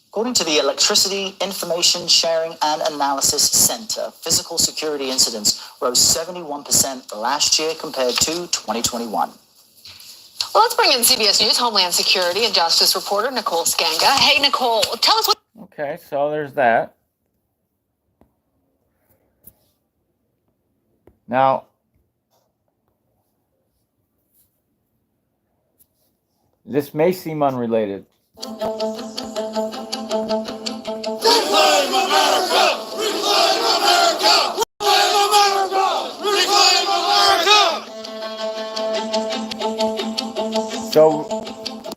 Speaker 1: According to the Electricity Information Sharing and Analysis Center, physical security incidents rose 71% last year compared to 2021.
Speaker 2: Well, let's bring in CBS News Homeland Security and Justice reporter Nicole Skanga. Hey, Nicole, tell us what...
Speaker 4: Okay, so there's that. Now, this may seem unrelated.
Speaker 7: Reclaim America! Reclaim America! Reclaim America! Reclaim America!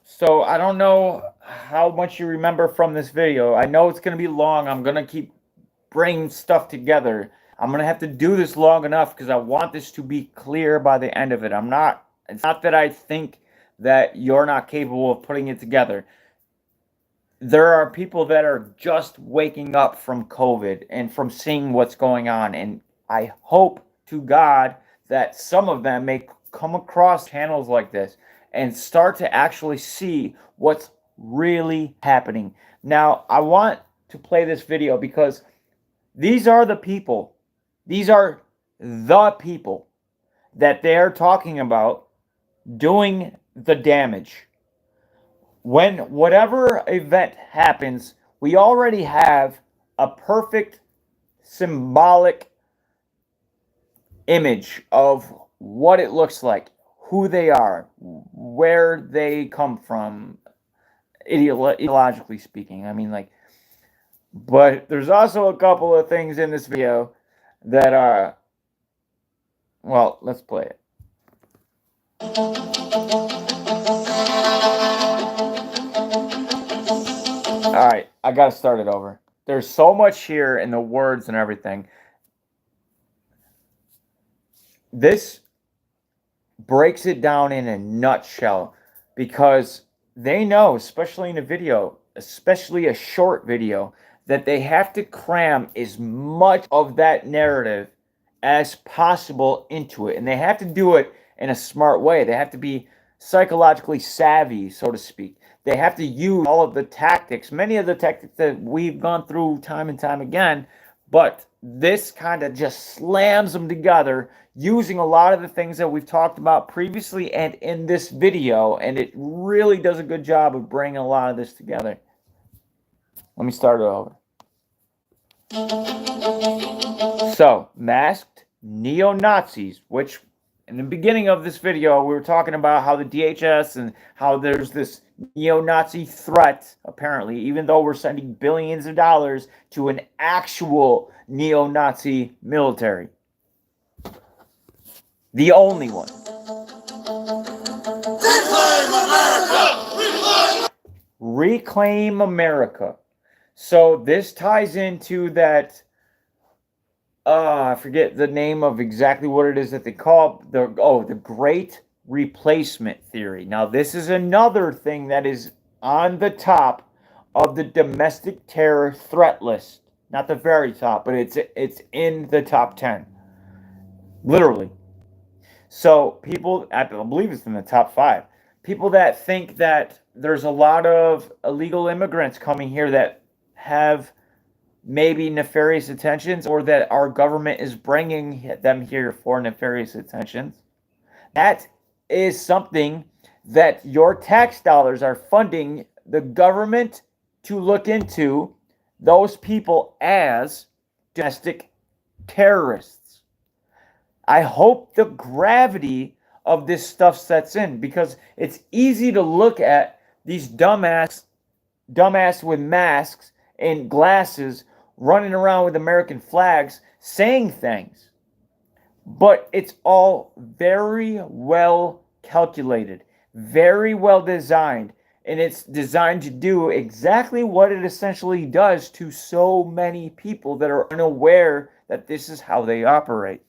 Speaker 4: So I don't know how much you remember from this video. I know it's going to be long. I'm going to keep bringing stuff together. I'm going to have to do this long enough because I want this to be clear by the end of it. It's not that I think that you're not capable of putting it together. There are people that are just waking up from COVID and from seeing what's going on. And I hope to God that some of them may come across channels like this and start to actually see what's really happening. Now, I want to play this video because these are the people that they're talking about doing the damage. When whatever event happens, we already have a perfect symbolic image of what it looks like, who they are, where they come from, ideologically speaking. I mean, but there's also a couple of things in this video that are, well, let's play it. All right, I got to start it over. There's so much here in the words and everything. This breaks it down in a nutshell. because they know, especially in a video, especially a short video, that they have to cram as much of that narrative as possible into it. And they have to do it in a smart way. They have to be psychologically savvy, so to speak. They have to use all of the tactics, many of the tactics that we've gone through time and time again, but this kind of just slams them together using a lot of the things that we've talked about previously and in this video, and it really does a good job of bringing a lot of this together. Let me start it over. So, masked neo-Nazis, which in the beginning of this video, we were talking about how the DHS and how there's this neo-Nazi threat, apparently, even though we're sending billions of dollars to an actual neo-Nazi military. The only one. Reclaim America. So this ties into that, I forget the name of exactly what it is that they call the Great Replacement Theory. Now this is another thing that is on the top of the domestic terror threat list. Not the very top, but it's in the top 10. Literally. So people, I believe it's in the top 5. People that think that there's a lot of illegal immigrants coming here that have maybe nefarious intentions, or that our government is bringing them here for nefarious intentions. That is something that your tax dollars are funding the government to look into those people as domestic terrorists. I hope the gravity of this stuff sets in, because it's easy to look at these dumbass with masks and glasses running around with American flags saying things. But it's all very well calculated, very well designed, and it's designed to do exactly what it essentially does to so many people that are unaware that this is how they operate.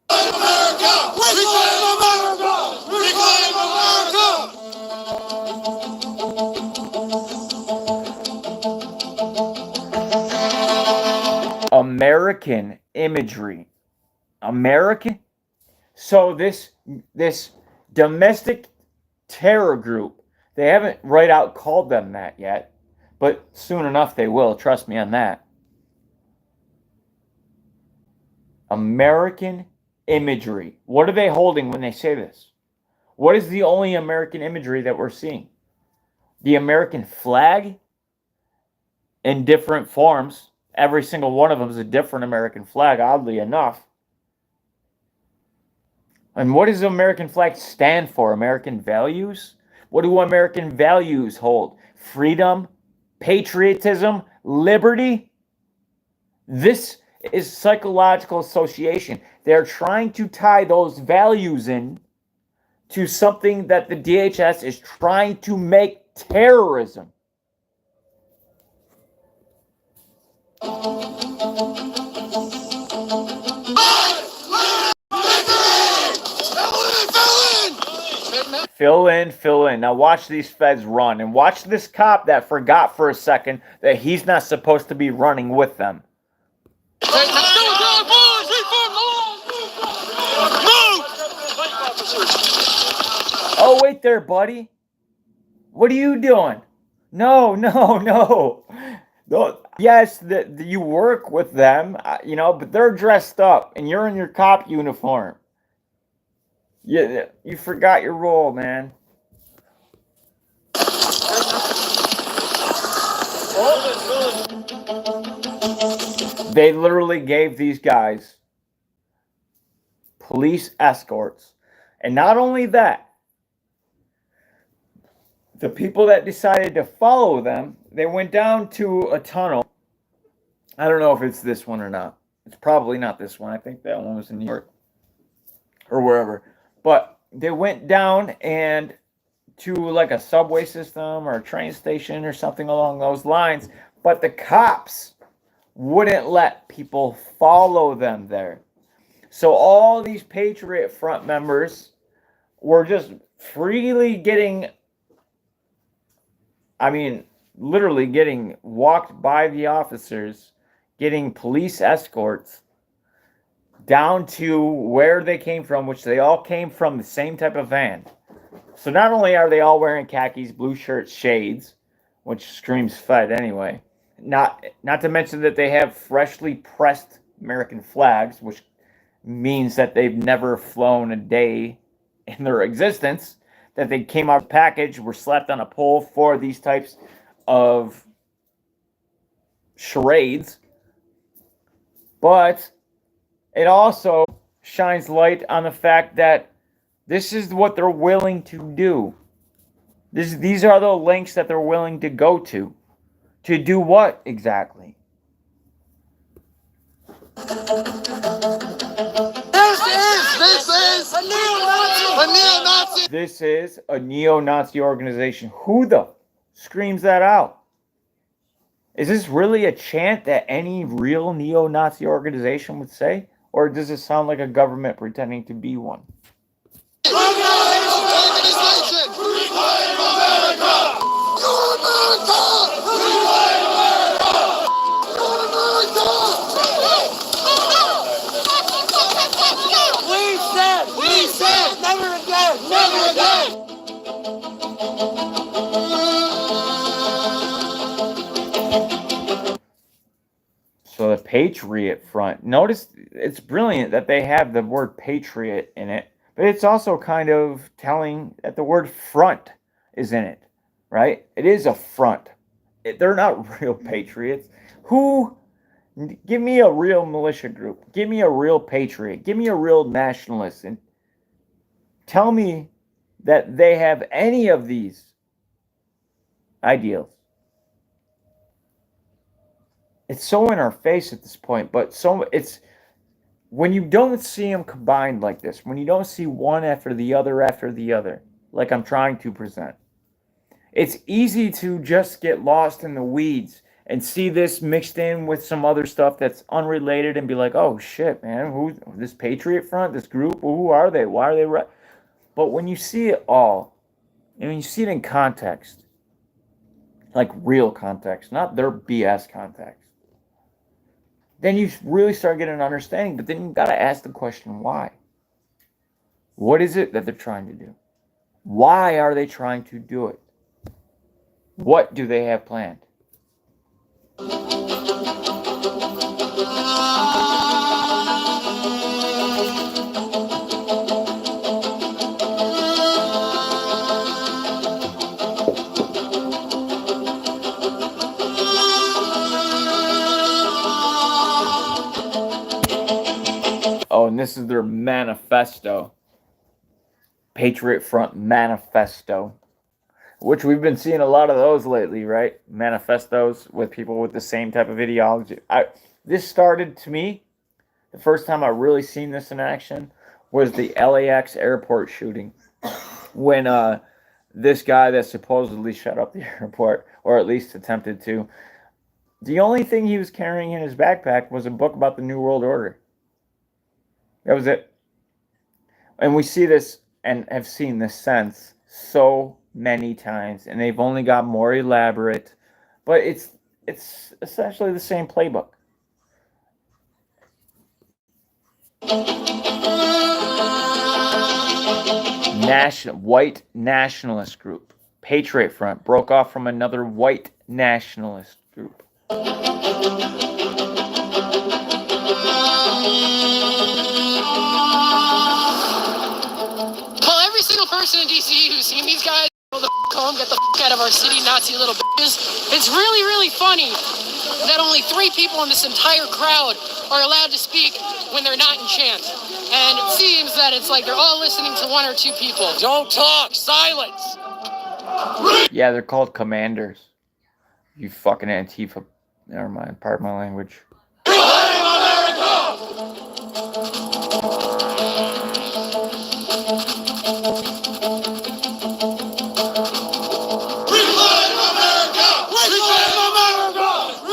Speaker 7: America! Reclaim America! Reclaim America!
Speaker 4: American imagery. American? So this domestic terror group, they haven't right out called them that yet, but soon enough they will, trust me on that. American imagery. What are they holding when they say this? What is the only American imagery that we're seeing? The American flag in different forms. Every single one of them is a different American flag, oddly enough. And what does the American flag stand for? American values? What do American values hold? Freedom, patriotism, liberty? This is psychological association. They're trying to tie those values in to something that the DHS is trying to make terrorism. Fill in. Now watch these feds run, and watch this cop that forgot for a second that he's not supposed to be running with them. Oh, wait there, buddy. What are you doing? No. Yes, you work with them, but they're dressed up, and you're in your cop uniform. Yeah, you forgot your role, man. They literally gave these guys police escorts. And not only that, the people that decided to follow them, they went down to a tunnel. I don't know if it's this one or not. It's probably not this one. I think that one was in New York or wherever. But they went down and to like a subway system or a train station or something along those lines. But the cops wouldn't let people follow them there. So all these Patriot Front members were just freely getting, I mean, literally getting walked by the officers, getting police escorts down to where they came from, which they all came from the same type of van. So not only are they all wearing khakis, blue shirts, shades, which screams Fed anyway, not to mention that they have freshly pressed American flags, which means that they've never flown a day in their existence, that they came out of the package, were slapped on a pole for these types of charades. But it also shines light on the fact that this is what they're willing to do. These are the lengths that they're willing to go to. To do what exactly?
Speaker 7: This is a neo-Nazi.
Speaker 4: This is a neo-Nazi organization. Who the screams that out? Is this really a chant that any real neo-Nazi organization would say? Or does it sound like a government pretending to be one?
Speaker 7: Organization. Reclaim America. Your America. Reclaim America. Your America. We said, never again, never again.
Speaker 4: So the Patriot Front. Notice it's brilliant that they have the word patriot in it, but it's also kind of telling that the word front is in it, right? It is a front. They're not real patriots. Give me a real militia group. Give me a real patriot. Give me a real nationalist. And tell me that they have any of these ideals. It's so in our face at this point, but it's when you don't see them combined like this, when you don't see one after the other, like I'm trying to present, it's easy to just get lost in the weeds and see this mixed in with some other stuff that's unrelated and be like, oh shit, man, who's this Patriot Front, this group, who are they? Why are they right? But when you see it all, and when you see it in context, like real context, not their BS context, then you really start getting an understanding. But then you got to ask the question, why? What is it that they're trying to do? Why are they trying to do it? What do they have planned? Oh, and this is their manifesto. Patriot Front Manifesto. Which we've been seeing a lot of those lately, right? Manifestos with people with the same type of ideology. This started, to me, the first time I really seen this in action was the LAX airport shooting. When this guy that supposedly shut up the airport, or at least attempted to, the only thing he was carrying in his backpack was a book about the New World Order. That was it. And we see this and have seen this since so many times, and they've only got more elaborate, but it's essentially the same playbook. White nationalist group. Patriot Front broke off from another white nationalist group.
Speaker 8: Person in DC who's seen these guys go the home, get the out of our city, Nazi little bitches. It's really, really funny that only 3 people in this entire crowd are allowed to speak when they're not in chant. And it seems that it's like they're all listening to 1 or 2 people. Don't talk, silence.
Speaker 4: Yeah, they're called commanders. You fucking Antifa. Never mind, pardon my language.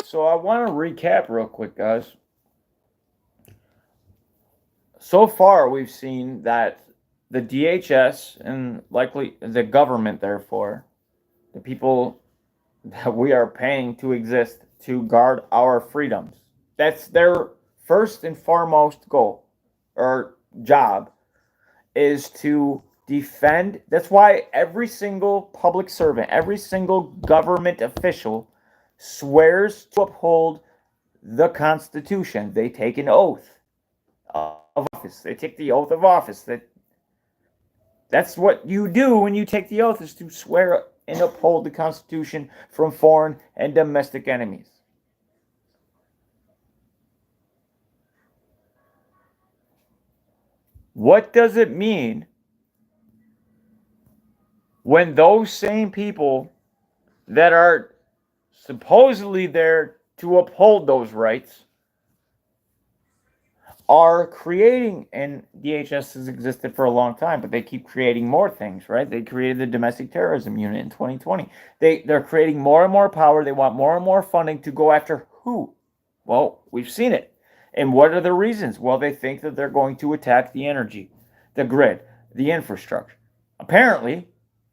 Speaker 4: So I want to recap real quick, guys. So far, we've seen that the DHS and likely the government, therefore, the people that we are paying to exist to guard our freedoms. That's their first and foremost goal or job, is to defend. That's why every single public servant, every single government official swears to uphold the Constitution. They take an oath of office. They take the oath of office. That's what you do when you take the oath, is to swear and uphold the Constitution from foreign and domestic enemies. What does it mean when those same people that are supposedly there to uphold those rights are creating, and DHS has existed for a long time, but they keep creating more things, right? They created the Domestic Terrorism Unit in 2020. They're creating more and more power. They want more and more funding to go after who? Well, we've seen it. And what are the reasons? Well, they think that they're going to attack the energy, the grid, the infrastructure. Apparently,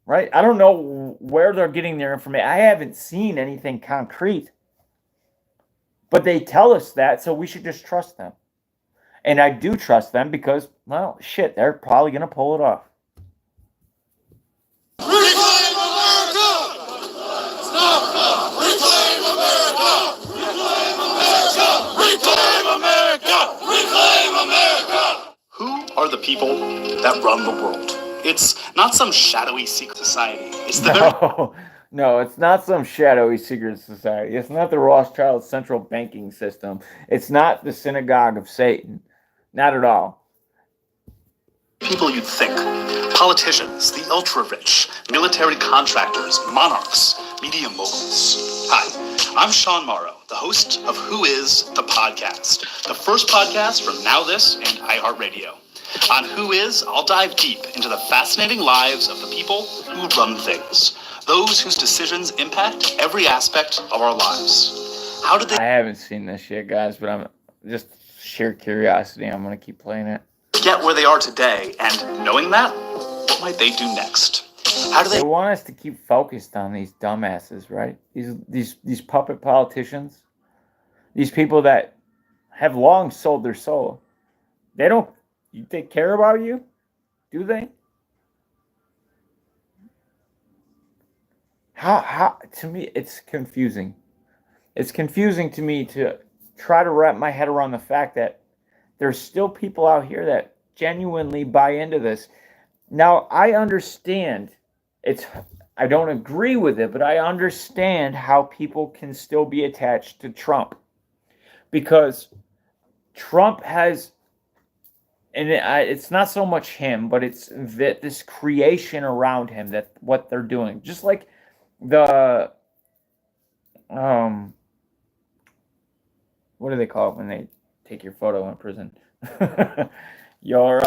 Speaker 4: right? I don't know where they're getting their information. I haven't seen anything concrete. But they tell us that, so we should just trust them. And I do trust them because, well, shit, they're probably going to pull it off.
Speaker 7: Reclaim America! Stop! Reclaim America! Reclaim America! Reclaim America! Reclaim America!
Speaker 9: Who are the people that run the world? It's not some shadowy secret society. It's the very
Speaker 4: No, it's not some shadowy secret society. It's not the Rothschild central banking system. It's not the synagogue of Satan. Not at all.
Speaker 9: people you'd think. Politicians, the ultra-rich, military contractors, monarchs, media moguls. Hi, I'm Sean Morrow, the host of Who Is the Podcast, the first podcast from Now This and iHeartRadio. On Who Is, I'll dive deep into the fascinating lives of the people who run things, those whose decisions impact every aspect of our lives. How did they
Speaker 4: I haven't seen this yet, guys, but I'm just sheer curiosity. I'm going to keep playing it.
Speaker 9: get where they are today? And knowing that, what might they do next? How do
Speaker 4: They
Speaker 9: they
Speaker 4: want us to keep focused on these dumbasses, right? These puppet politicians, these people that have long sold their soul. They care about you? Do they? How to me it's confusing. It's confusing to me to try to wrap my head around the fact that there's still people out here that genuinely buy into this. Now, I understand I don't agree with it, but I understand how people can still be attached to Trump. Because Trump has, and it's not so much him, but it's this creation around him, that what they're doing. Just like the, what do they call it when they take your photo in prison? Your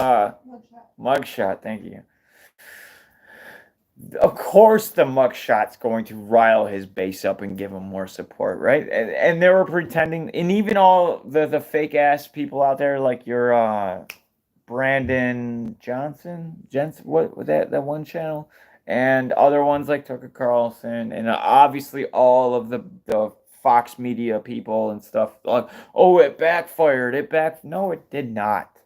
Speaker 4: mugshot, thank you. Of course the mugshot's going to rile his base up and give him more support, right? And they were pretending, and even all the fake ass people out there, like your Brandon Jensen, what was that one channel? And other ones like Tucker Carlson, and obviously all of the Fox Media people and stuff. Like, oh, it backfired. No, it did not.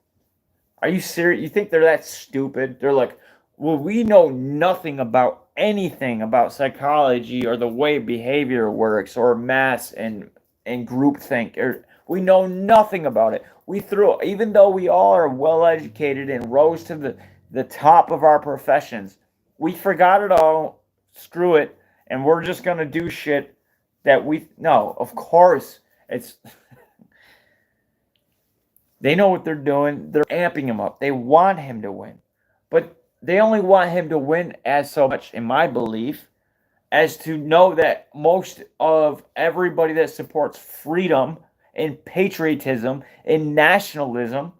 Speaker 4: Are you serious? You think they're that stupid? They're like, well, we know nothing about anything about psychology or the way behavior works or mass and groupthink. We know nothing about it. Even though we all are well educated and rose to the top of our professions, we forgot it all. Screw it. And we're just going to do shit that no, of course it's, they know what they're doing. They're amping him up. They want him to win, but they only want him to win as so much, in my belief, as to know that most of everybody that supports freedom and patriotism and nationalism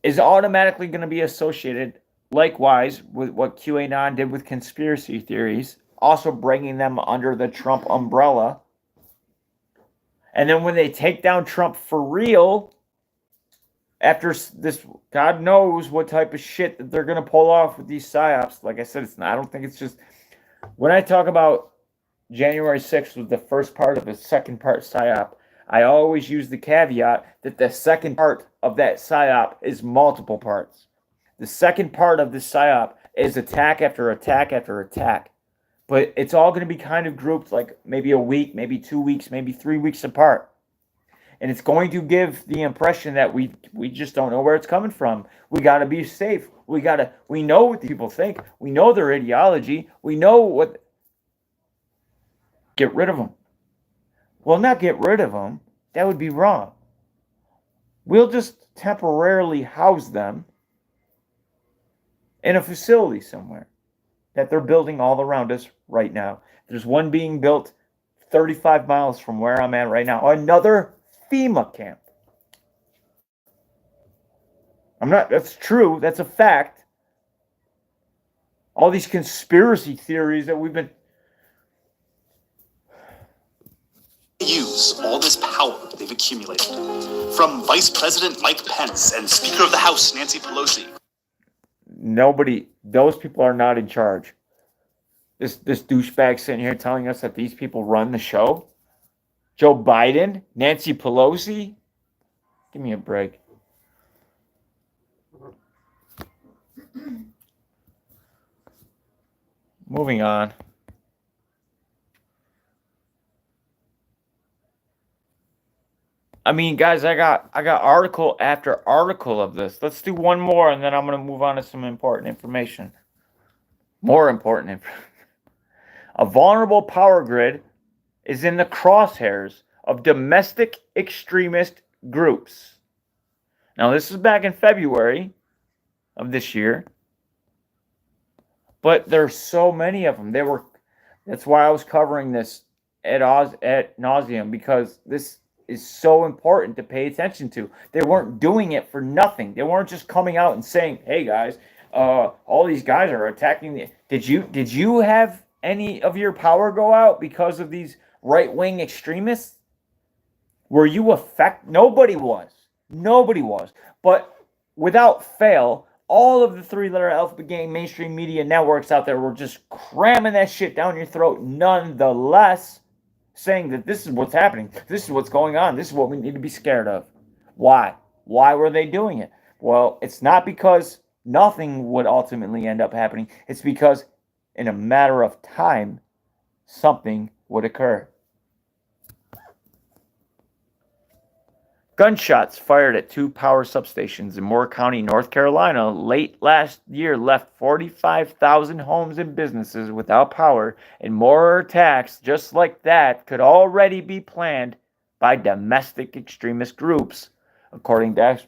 Speaker 4: is automatically going to be associated, likewise, with what QAnon did with conspiracy theories, also bringing them under the Trump umbrella. And then when they take down Trump for real, After this, God knows what type of shit that they're going to pull off with these psyops. Like I said, it's not, I don't think it's just, when I talk about January 6th was the first part of the second part psyop, I always use the caveat that the second part of that psyop is multiple parts. The second part of the psyop is attack after attack after attack. But it's all going to be kind of grouped like maybe a week, maybe 2 weeks, maybe 3 weeks apart. And it's going to give the impression that we just don't know where it's coming from. We got to be safe. We know what the people think. We know their ideology. We know what. Get rid of them. Well, not get rid of them. That would be wrong. We'll just temporarily house them in a facility somewhere that they're building all around us right now. There's one being built 35 miles from where I'm at right now. Another FEMA camp. That's true. That's a fact. All these conspiracy theories that we've been.
Speaker 9: Use all this power they've accumulated. From Vice President Mike Pence and Speaker of the House Nancy Pelosi.
Speaker 4: Those people are not in charge. This douchebag sitting here telling us that these people run the show. Joe Biden, Nancy Pelosi. Give me a break. Moving on. I mean, guys, I got article after article of this. Let's do one more, and then I'm going to move on to some important information. More important information. A vulnerable power grid is in the crosshairs of domestic extremist groups. Now, this is back in February of this year, but there's so many of them. That's why I was covering this at nauseum, because this is so important to pay attention to. They weren't doing it for nothing. They weren't just coming out and saying, "Hey guys, all these guys are attacking the." Did you have any of your power go out because of these right-wing extremists? Were you affected? Nobody was. But without fail, all of the three-letter alphabet gang mainstream media networks out there were just cramming that shit down your throat nonetheless, saying that this is what's happening, this is what's going on, this is what we need to be scared of. Why? Why were they doing it? Well, it's not because nothing would ultimately end up happening. It's because in a matter of time, something would occur. Gunshots fired at 2 power substations in Moore County, North Carolina, late last year left 45,000 homes and businesses without power, and more attacks just like that could already be planned by domestic extremist groups, according to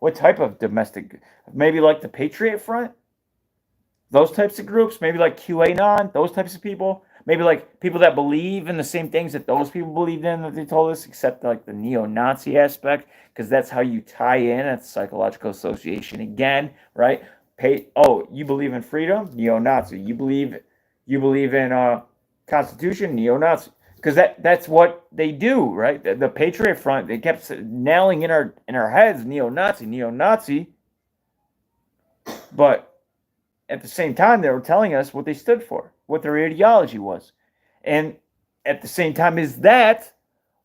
Speaker 4: what type of domestic? Maybe like the Patriot Front? Those types of groups? Maybe like QAnon? Those types of people? Maybe like people that believe in the same things that those people believed in that they told us, except like the neo-Nazi aspect, because that's how you tie in at psychological association again, right? You believe in freedom? Neo-Nazi. You believe in Constitution? Neo-Nazi. Because that's what they do, right? The Patriot Front, they kept nailing in our heads, neo-Nazi, but at the same time, they were telling us what they stood for, what their ideology was. And at the same time as that,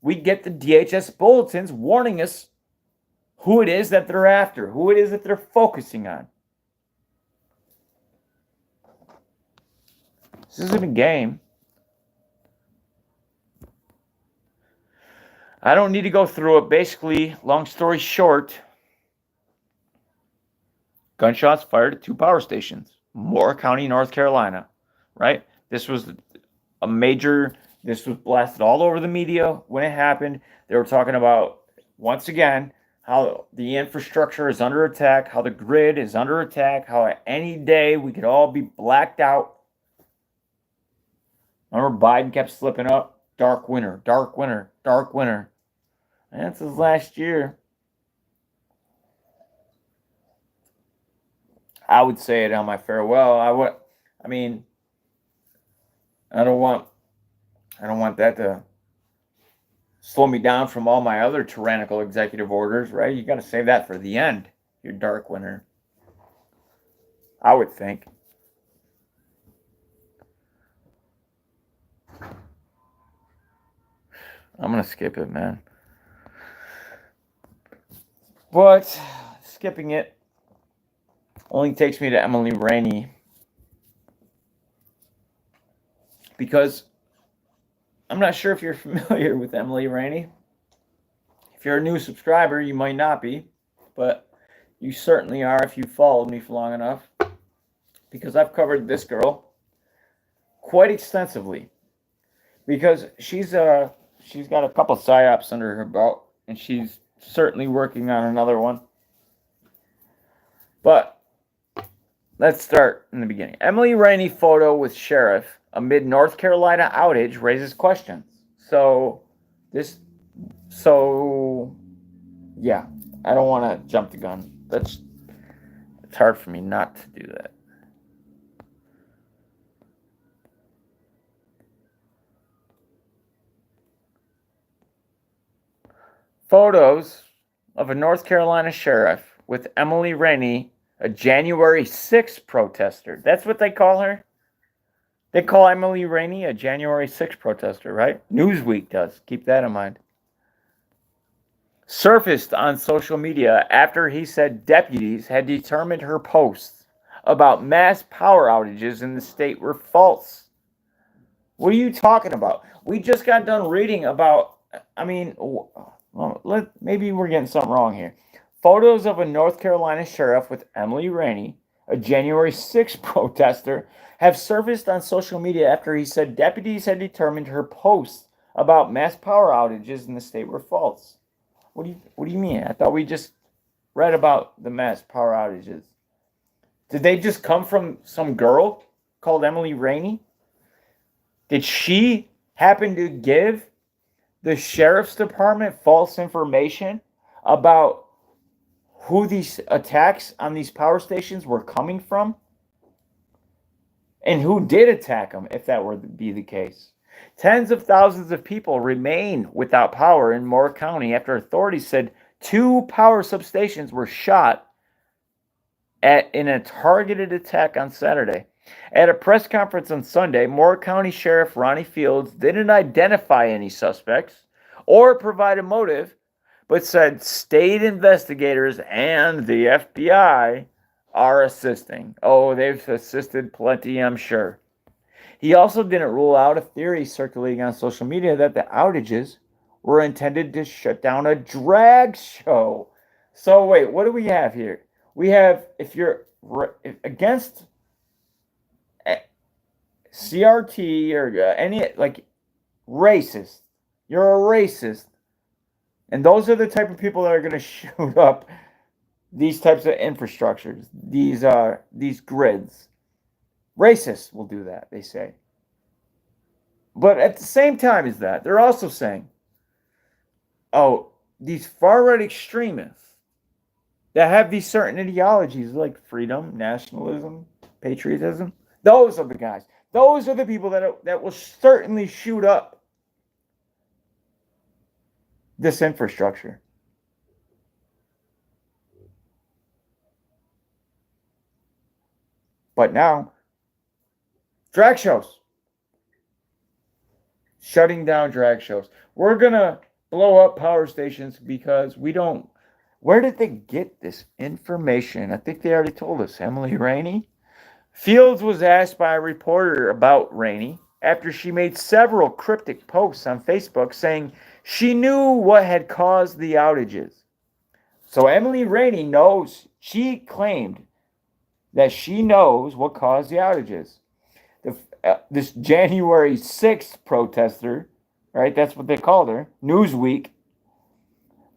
Speaker 4: we get the DHS bulletins warning us who it is that they're after, who it is that they're focusing on. This isn't a game. I don't need to go through it. Basically, long story short, gunshots fired at 2 power stations, Moore County, North Carolina, right? This was blasted all over the media when it happened. They were talking about, once again, how the infrastructure is under attack, how the grid is under attack, how at any day we could all be blacked out. Remember Biden kept slipping up? Dark winter, dark winter, dark winter. And that's his last year. I would say it on my farewell. I don't want that to slow me down from all my other tyrannical executive orders, right? You got to save that for the end, your dark winter. I would think. I'm going to skip it, man. But skipping it only takes me to Emily Rainey. Because I'm not sure if you're familiar with Emily Rainey. If you're a new subscriber, you might not be. But you certainly are if you followed me for long enough. Because I've covered this girl quite extensively. Because she's got a couple psyops under her belt. And she's certainly working on another one. But let's start in the beginning. Emily Rainey photo with sheriff amid North Carolina outage raises questions. Yeah, I don't want to jump the gun. It's hard for me not to do that. Photos of a North Carolina sheriff with Emily Rainey, a January 6th protester. That's what they call her? They call Emily Rainey a January 6th protester, right? Newsweek does. Keep that in mind. Surfaced on social media after he said deputies had determined her posts about mass power outages in the state were false. What are you talking about? We just got done reading about, maybe we're getting something wrong here. Photos of a North Carolina sheriff with Emily Rainey, a January 6th protester, have surfaced on social media after he said deputies had determined her posts about mass power outages in the state were false. What do you mean? I thought we just read about the mass power outages. Did they just come from some girl called Emily Rainey? Did she happen to give the sheriff's department false information about who these attacks on these power stations were coming from? And who did attack them, if that were to be the case? Tens of thousands of people remain without power in Moore County after authorities said 2 power substations were shot in a targeted attack on Saturday. At a press conference on Sunday, Moore County Sheriff Ronnie Fields didn't identify any suspects or provide a motive, but said state investigators and the FBI are assisting. Oh, they've assisted plenty, I'm sure. He also didn't rule out a theory circulating on social media that the outages were intended to shut down a drag show. So wait, what do we have here? We have, if you're against CRT or any, like, racist, you're a racist. And those are the type of people that are going to shoot up these types of infrastructures, these grids. Racists will do that, they say. But at the same time as that, they're also saying, oh, these far-right extremists that have these certain ideologies like freedom, nationalism, patriotism, those are the guys. Those are the people that will certainly shoot up this infrastructure. But now, drag shows. Shutting down drag shows. We're going to blow up power stations because we don't... Where did they get this information? I think they already told us. Emily Rainey? Fields was asked by a reporter about Rainey after she made several cryptic posts on Facebook saying she knew what had caused the outages. So Emily Rainey knows, she claimed that she knows what caused the outages. This January 6th protester, right, that's what they called her, Newsweek.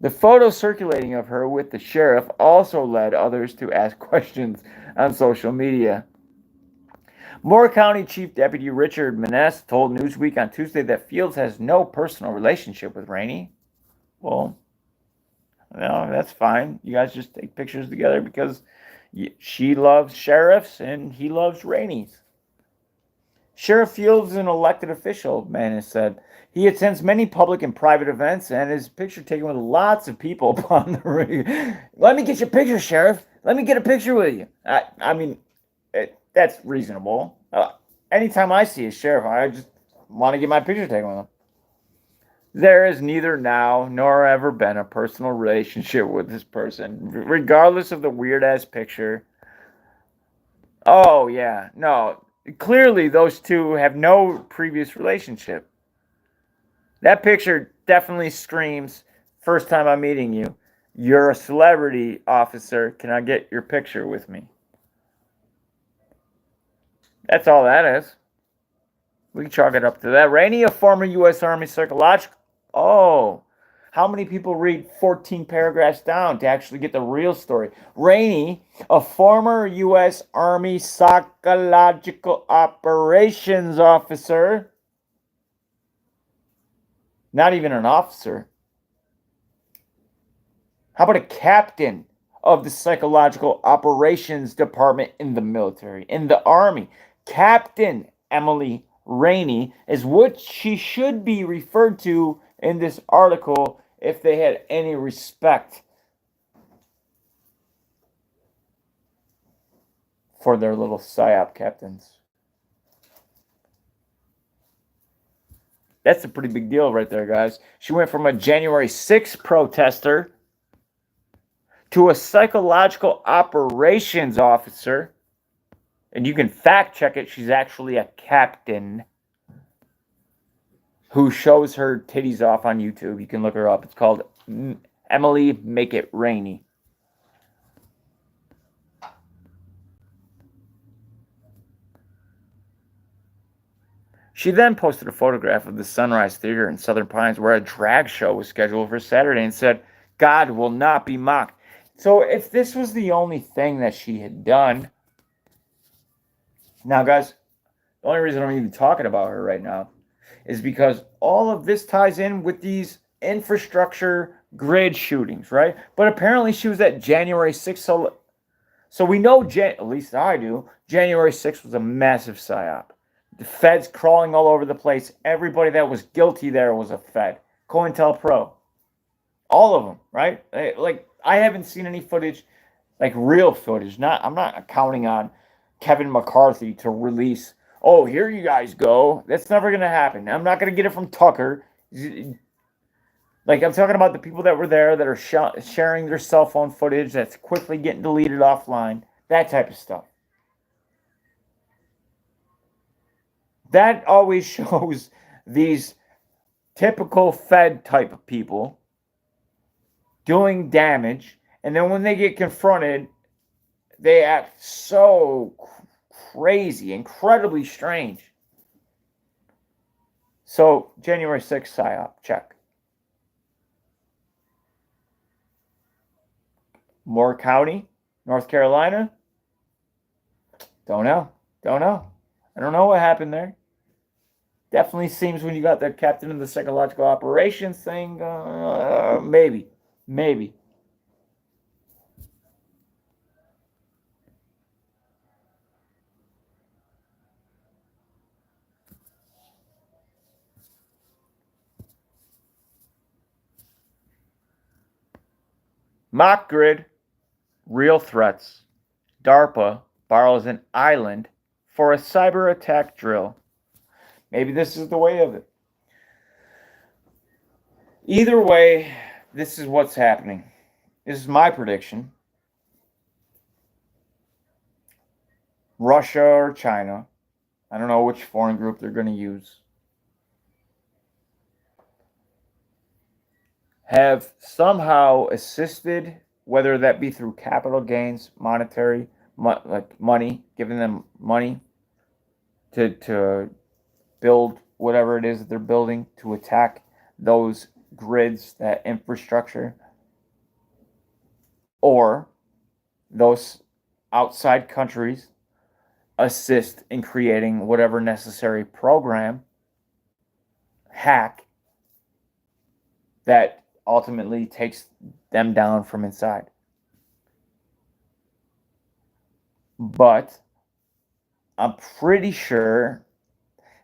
Speaker 4: The photo circulating of her with the sheriff also led others to ask questions on social media. Moore County Chief Deputy Richard Maness told Newsweek on Tuesday that Fields has no personal relationship with Rainey. Well, no, that's fine. You guys just take pictures together because she loves sheriffs and he loves Rainey's. Sheriff Fields is an elected official, Maness said. He attends many public and private events, and his picture taken with lots of people upon the ring. Let me get your picture, Sheriff. Let me get a picture with you. I mean, that's reasonable. Anytime I see a sheriff, I just want to get my picture taken with him. There is neither now nor ever been a personal relationship with this person, regardless of the weird-ass picture. Oh, yeah. No. Clearly, those two have no previous relationship. That picture definitely screams, first time I'm meeting you. You're a celebrity, officer. Can I get your picture with me? That's all that is. We can chalk it up to that. Rainey, a former U.S. Army psychological... Oh, how many people read 14 paragraphs down to actually get the real story? Rainey, a former U.S. Army psychological operations officer. Not even an officer. How about a captain of the psychological operations department in the military, in the Army? Captain Emily Rainey is what she should be referred to in this article if they had any respect for their little PSYOP captains. That's a pretty big deal right there, guys. She went from a January 6th protester to a psychological operations officer. And you can fact check it. She's actually a captain who shows her titties off on YouTube. You can look her up. It's called Emily Make It Rainy. She then posted a photograph of the Sunrise Theater in Southern Pines where a drag show was scheduled for Saturday and said, God will not be mocked. So if this was the only thing that she had done... Now, guys, the only reason I'm even talking about her right now is because all of this ties in with these infrastructure grid shootings, right? But apparently she was at January 6th. So we know, at least I do, January 6th was a massive PSYOP. The feds crawling all over the place. Everybody that was guilty there was a fed. COINTELPRO. All of them, right? Like, I haven't seen any footage, like real footage. I'm not counting on Kevin McCarthy to release, oh, here you guys go. That's never going to happen. I'm not going to get it from Tucker. Like, I'm talking about the people that were there that are sharing their cell phone footage that's quickly getting deleted offline. That type of stuff. That always shows these typical Fed type of people doing damage. And then when they get confronted, they act so crazy, incredibly strange. So, January 6th PSYOP, check. Moore County, North Carolina? Don't know. I don't know what happened there. Definitely seems when you got the captain of the psychological operations thing, maybe. Mock grid, real threats. DARPA borrows an island for a cyber attack drill. Maybe this is the way of it. Either way, this is what's happening. This is my prediction. Russia or China, I don't know which foreign group they're going to use, have somehow assisted, whether that be through capital gains, monetary, like money, giving them money to build whatever it is that they're building to attack those grids, that infrastructure, or those outside countries assist in creating whatever necessary program, hack, that ultimately takes them down from inside. But I'm pretty sure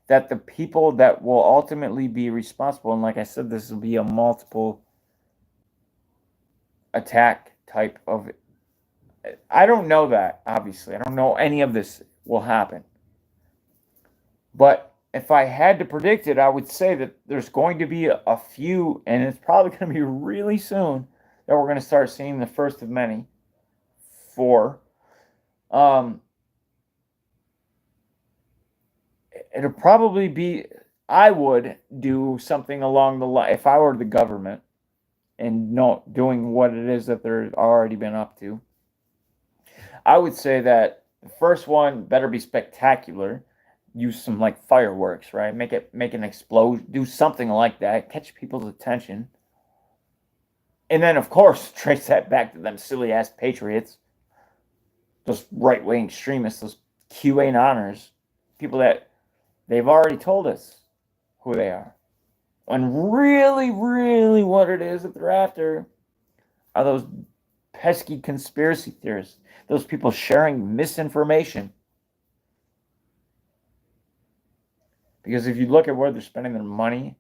Speaker 4: that the people that will ultimately be responsible, and like I said, this will be a multiple attack type of, I don't know that, obviously. I don't know any of this will happen. But if I had to predict it, I would say that there's going to be a few, and it's probably going to be really soon, that we're going to start seeing the first of many. 4. It'll probably be, I would do something along the line, if I were the government and not doing what it is that they're already been up to. I would say that the first one better be spectacular. Use some like fireworks, right? Make an explosion, do something like that, catch people's attention. And then of course trace that back to them silly ass patriots. Those right-wing extremists, those QAnoners, people that they've already told us who they are. And really, really what it is that they're after are those pesky conspiracy theorists, those people sharing misinformation. Because if you look at where they're spending their money,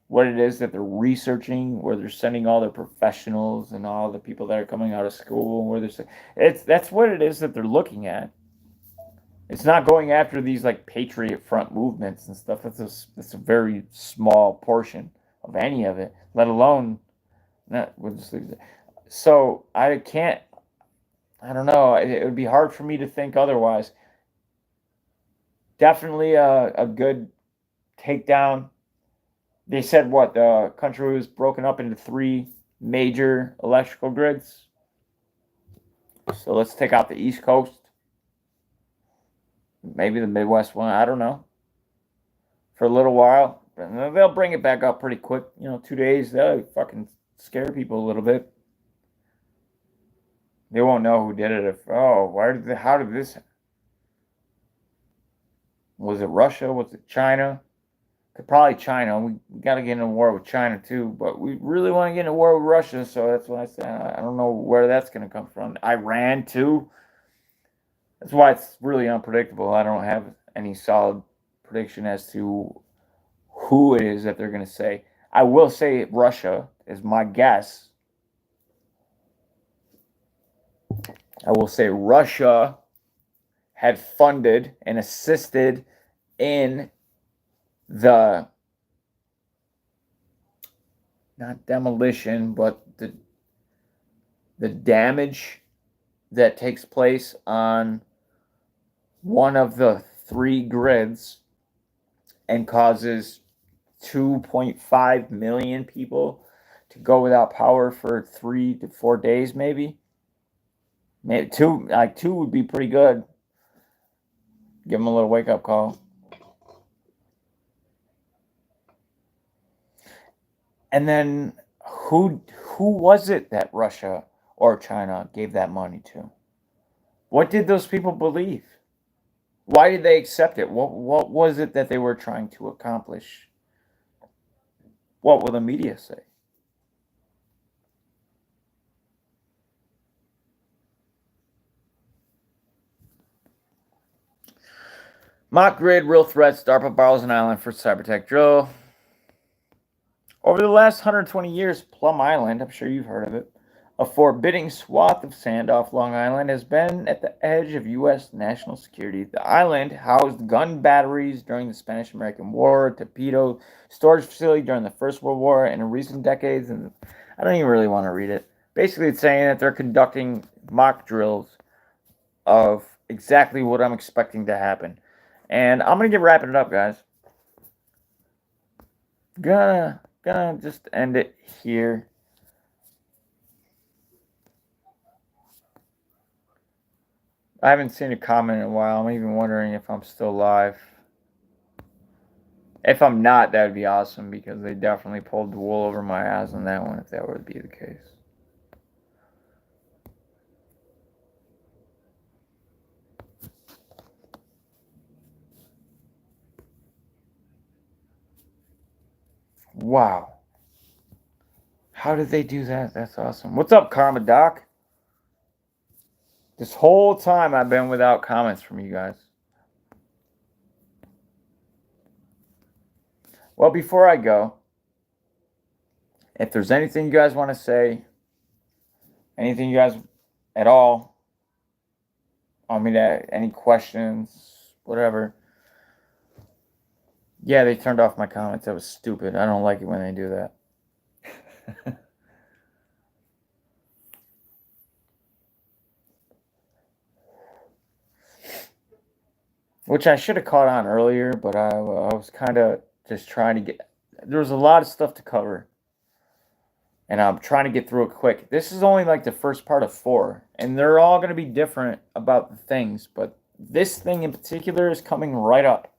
Speaker 4: what it is that they're researching, where they're sending all their professionals and all the people that are coming out of school, where that's what it is that they're looking at. It's not going after these like Patriot Front movements and stuff. That's a very small portion of any of it, let alone we'll just leave it. So I don't know. It would be hard for me to think otherwise. Definitely a good takedown. They said what the country was broken up into 3 major electrical grids. So let's take out the East Coast. Maybe the Midwest one. I don't know. For a little while. They'll bring it back up pretty quick. 2 days. They'll fucking scare people a little bit. They won't know who did it. How did this? Was it Russia? Was it China? Probably China. We got to get in a war with China too, but we really want to get in a war with Russia, so that's what I said. I don't know where that's going to come from. Iran too. That's why it's really unpredictable. I don't have any solid prediction as to who it is that they're going to say. I will say Russia is my guess. I will say Russia had funded and assisted in the, not demolition, but the damage that takes place on one of the 3 grids and causes 2.5 million people to go without power for 3 to 4 days, maybe 2 would be pretty good. Give them a little wake-up call. And then who was it that Russia or China gave that money to? What did those people believe? Why did they accept it? What was it that they were trying to accomplish? What will the media say? Mock grid, real threats. DARPA borrows an island for cybertech drill. Over the last 120 years, Plum Island, I'm sure you've heard of it, a forbidding swath of sand off Long Island, has been at the edge of U.S. national security. The island housed gun batteries during the Spanish-American War, a torpedo storage facility during the First World War, and in recent decades, and I don't even really want to read it. Basically, it's saying that they're conducting mock drills of exactly what I'm expecting to happen. And I'm going to get wrapping it up, guys. Gonna just end it here. I haven't seen a comment in a while. I'm even wondering if I'm still live. If I'm not, that would be awesome, because they definitely pulled the wool over my eyes on that one, if that would be the case. Wow. How did they do that? That's awesome. What's up, Karma Doc? This whole time I've been without comments from you guys. Well, before I go, if there's anything you guys want to say, anything you guys at all, any questions, whatever. Yeah, they turned off my comments. That was stupid. I don't like it when they do that. Which I should have caught on earlier, but I was kind of just trying to get... There was a lot of stuff to cover. And I'm trying to get through it quick. This is only like the first part of 4. And they're all going to be different about the things. But this thing in particular is coming right up.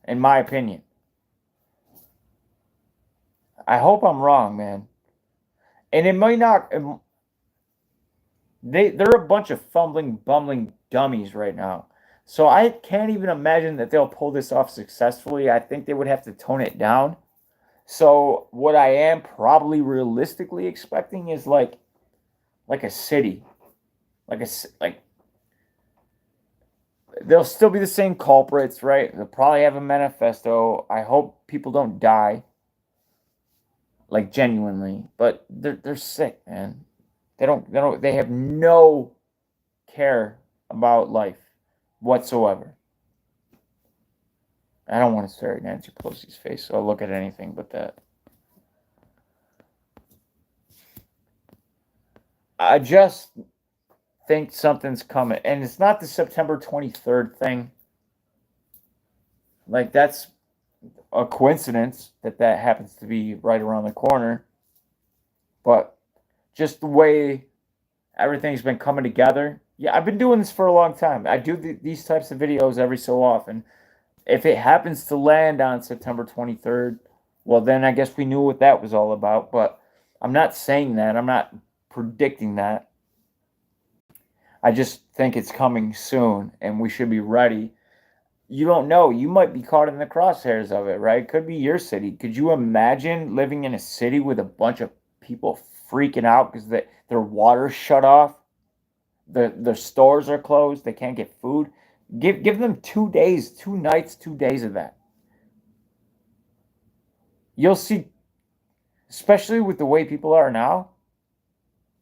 Speaker 4: In my opinion. I hope I'm wrong, man. And it might not... They're a bunch of fumbling, bumbling dummies right now. So I can't even imagine that they'll pull this off successfully. I think they would have to tone it down. So what I am probably realistically expecting is like a city. Like they'll still be the same culprits, right? They'll probably have a manifesto. I hope people don't die. Like genuinely. But they're sick, man. They have no care about life whatsoever. I don't want to stare at Nancy Pelosi's face, so I'll look at anything but that. I just think something's coming. And it's not the September 23rd thing. Like, that's a coincidence that happens to be right around the corner. But just the way everything's been coming together. Yeah, I've been doing this for a long time. I do these types of videos every so often. If it happens to land on September 23rd, well, then I guess we knew what that was all about. But I'm not saying that. I'm not predicting that. I just think it's coming soon, and we should be ready. You don't know. You might be caught in the crosshairs of it, right? Could be your city. Could you imagine living in a city with a bunch of people freaking out because their water's shut off? The stores are closed. They can't get food. Give them 2 days, 2 nights, 2 days of that. You'll see, especially with the way people are now.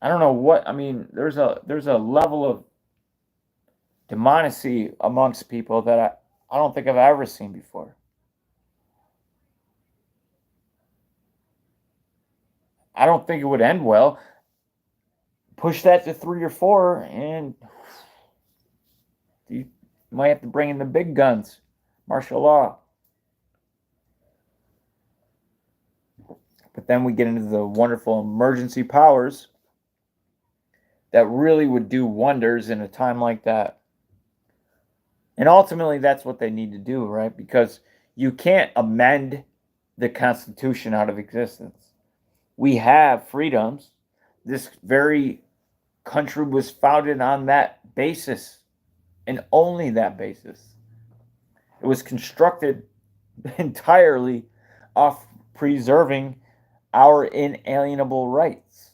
Speaker 4: I don't know what, I mean, there's a level of demonacy amongst people that I don't think I've ever seen before. I don't think it would end well. Push that to 3 or 4, and you might have to bring in the big guns, martial law. But then we get into the wonderful emergency powers that really would do wonders in a time like that. And ultimately, that's what they need to do, right? Because you can't amend the Constitution out of existence. We have freedoms. This very country was founded on that basis, and only that basis. It was constructed entirely off preserving our inalienable rights.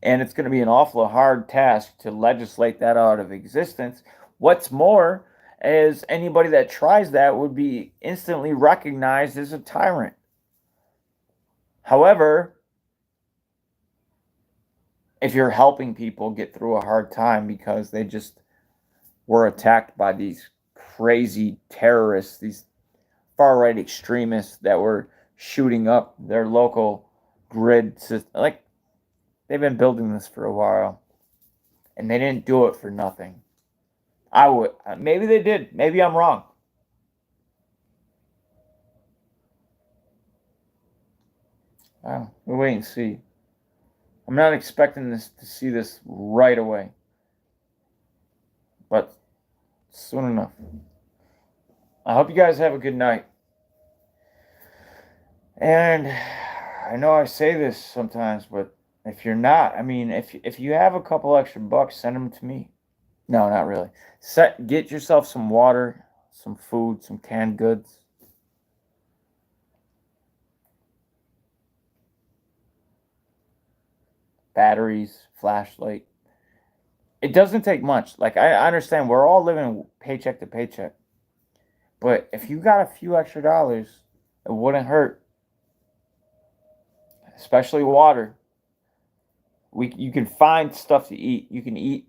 Speaker 4: And it's going to be an awful hard task to legislate that out of existence. What's more, is anybody that tries that would be instantly recognized as a tyrant. However, if you're helping people get through a hard time because they just were attacked by these crazy terrorists, these far-right extremists that were shooting up their local grid system, like, they've been building this for a while, and they didn't do it for nothing. Maybe they did. Maybe I'm wrong. We'll wait and see. I'm not expecting to see this right away, but soon enough. I hope you guys have a good night. And I know I say this sometimes, but if you're not, I mean, if you have a couple extra bucks, send them to me. No, not really. Get yourself some water, some food, some canned goods. Batteries, flashlight. It doesn't take much. Like, I understand we're all living paycheck to paycheck. But if you got a few extra dollars, It wouldn't hurt. Especially water. You can find stuff to eat. You can eat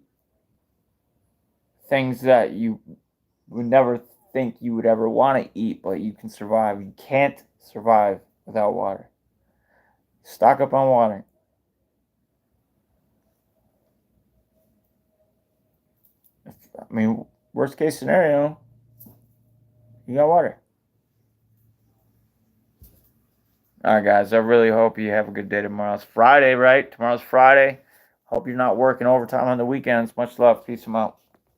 Speaker 4: things that you would never think you would ever want to eat, but you can survive. You can't survive without water. Stock up on water. I mean, worst case scenario, you got water. All right, guys. I really hope you have a good day tomorrow. It's Friday, right? Tomorrow's Friday. Hope you're not working overtime on the weekends. Much love. Peace. I'm out.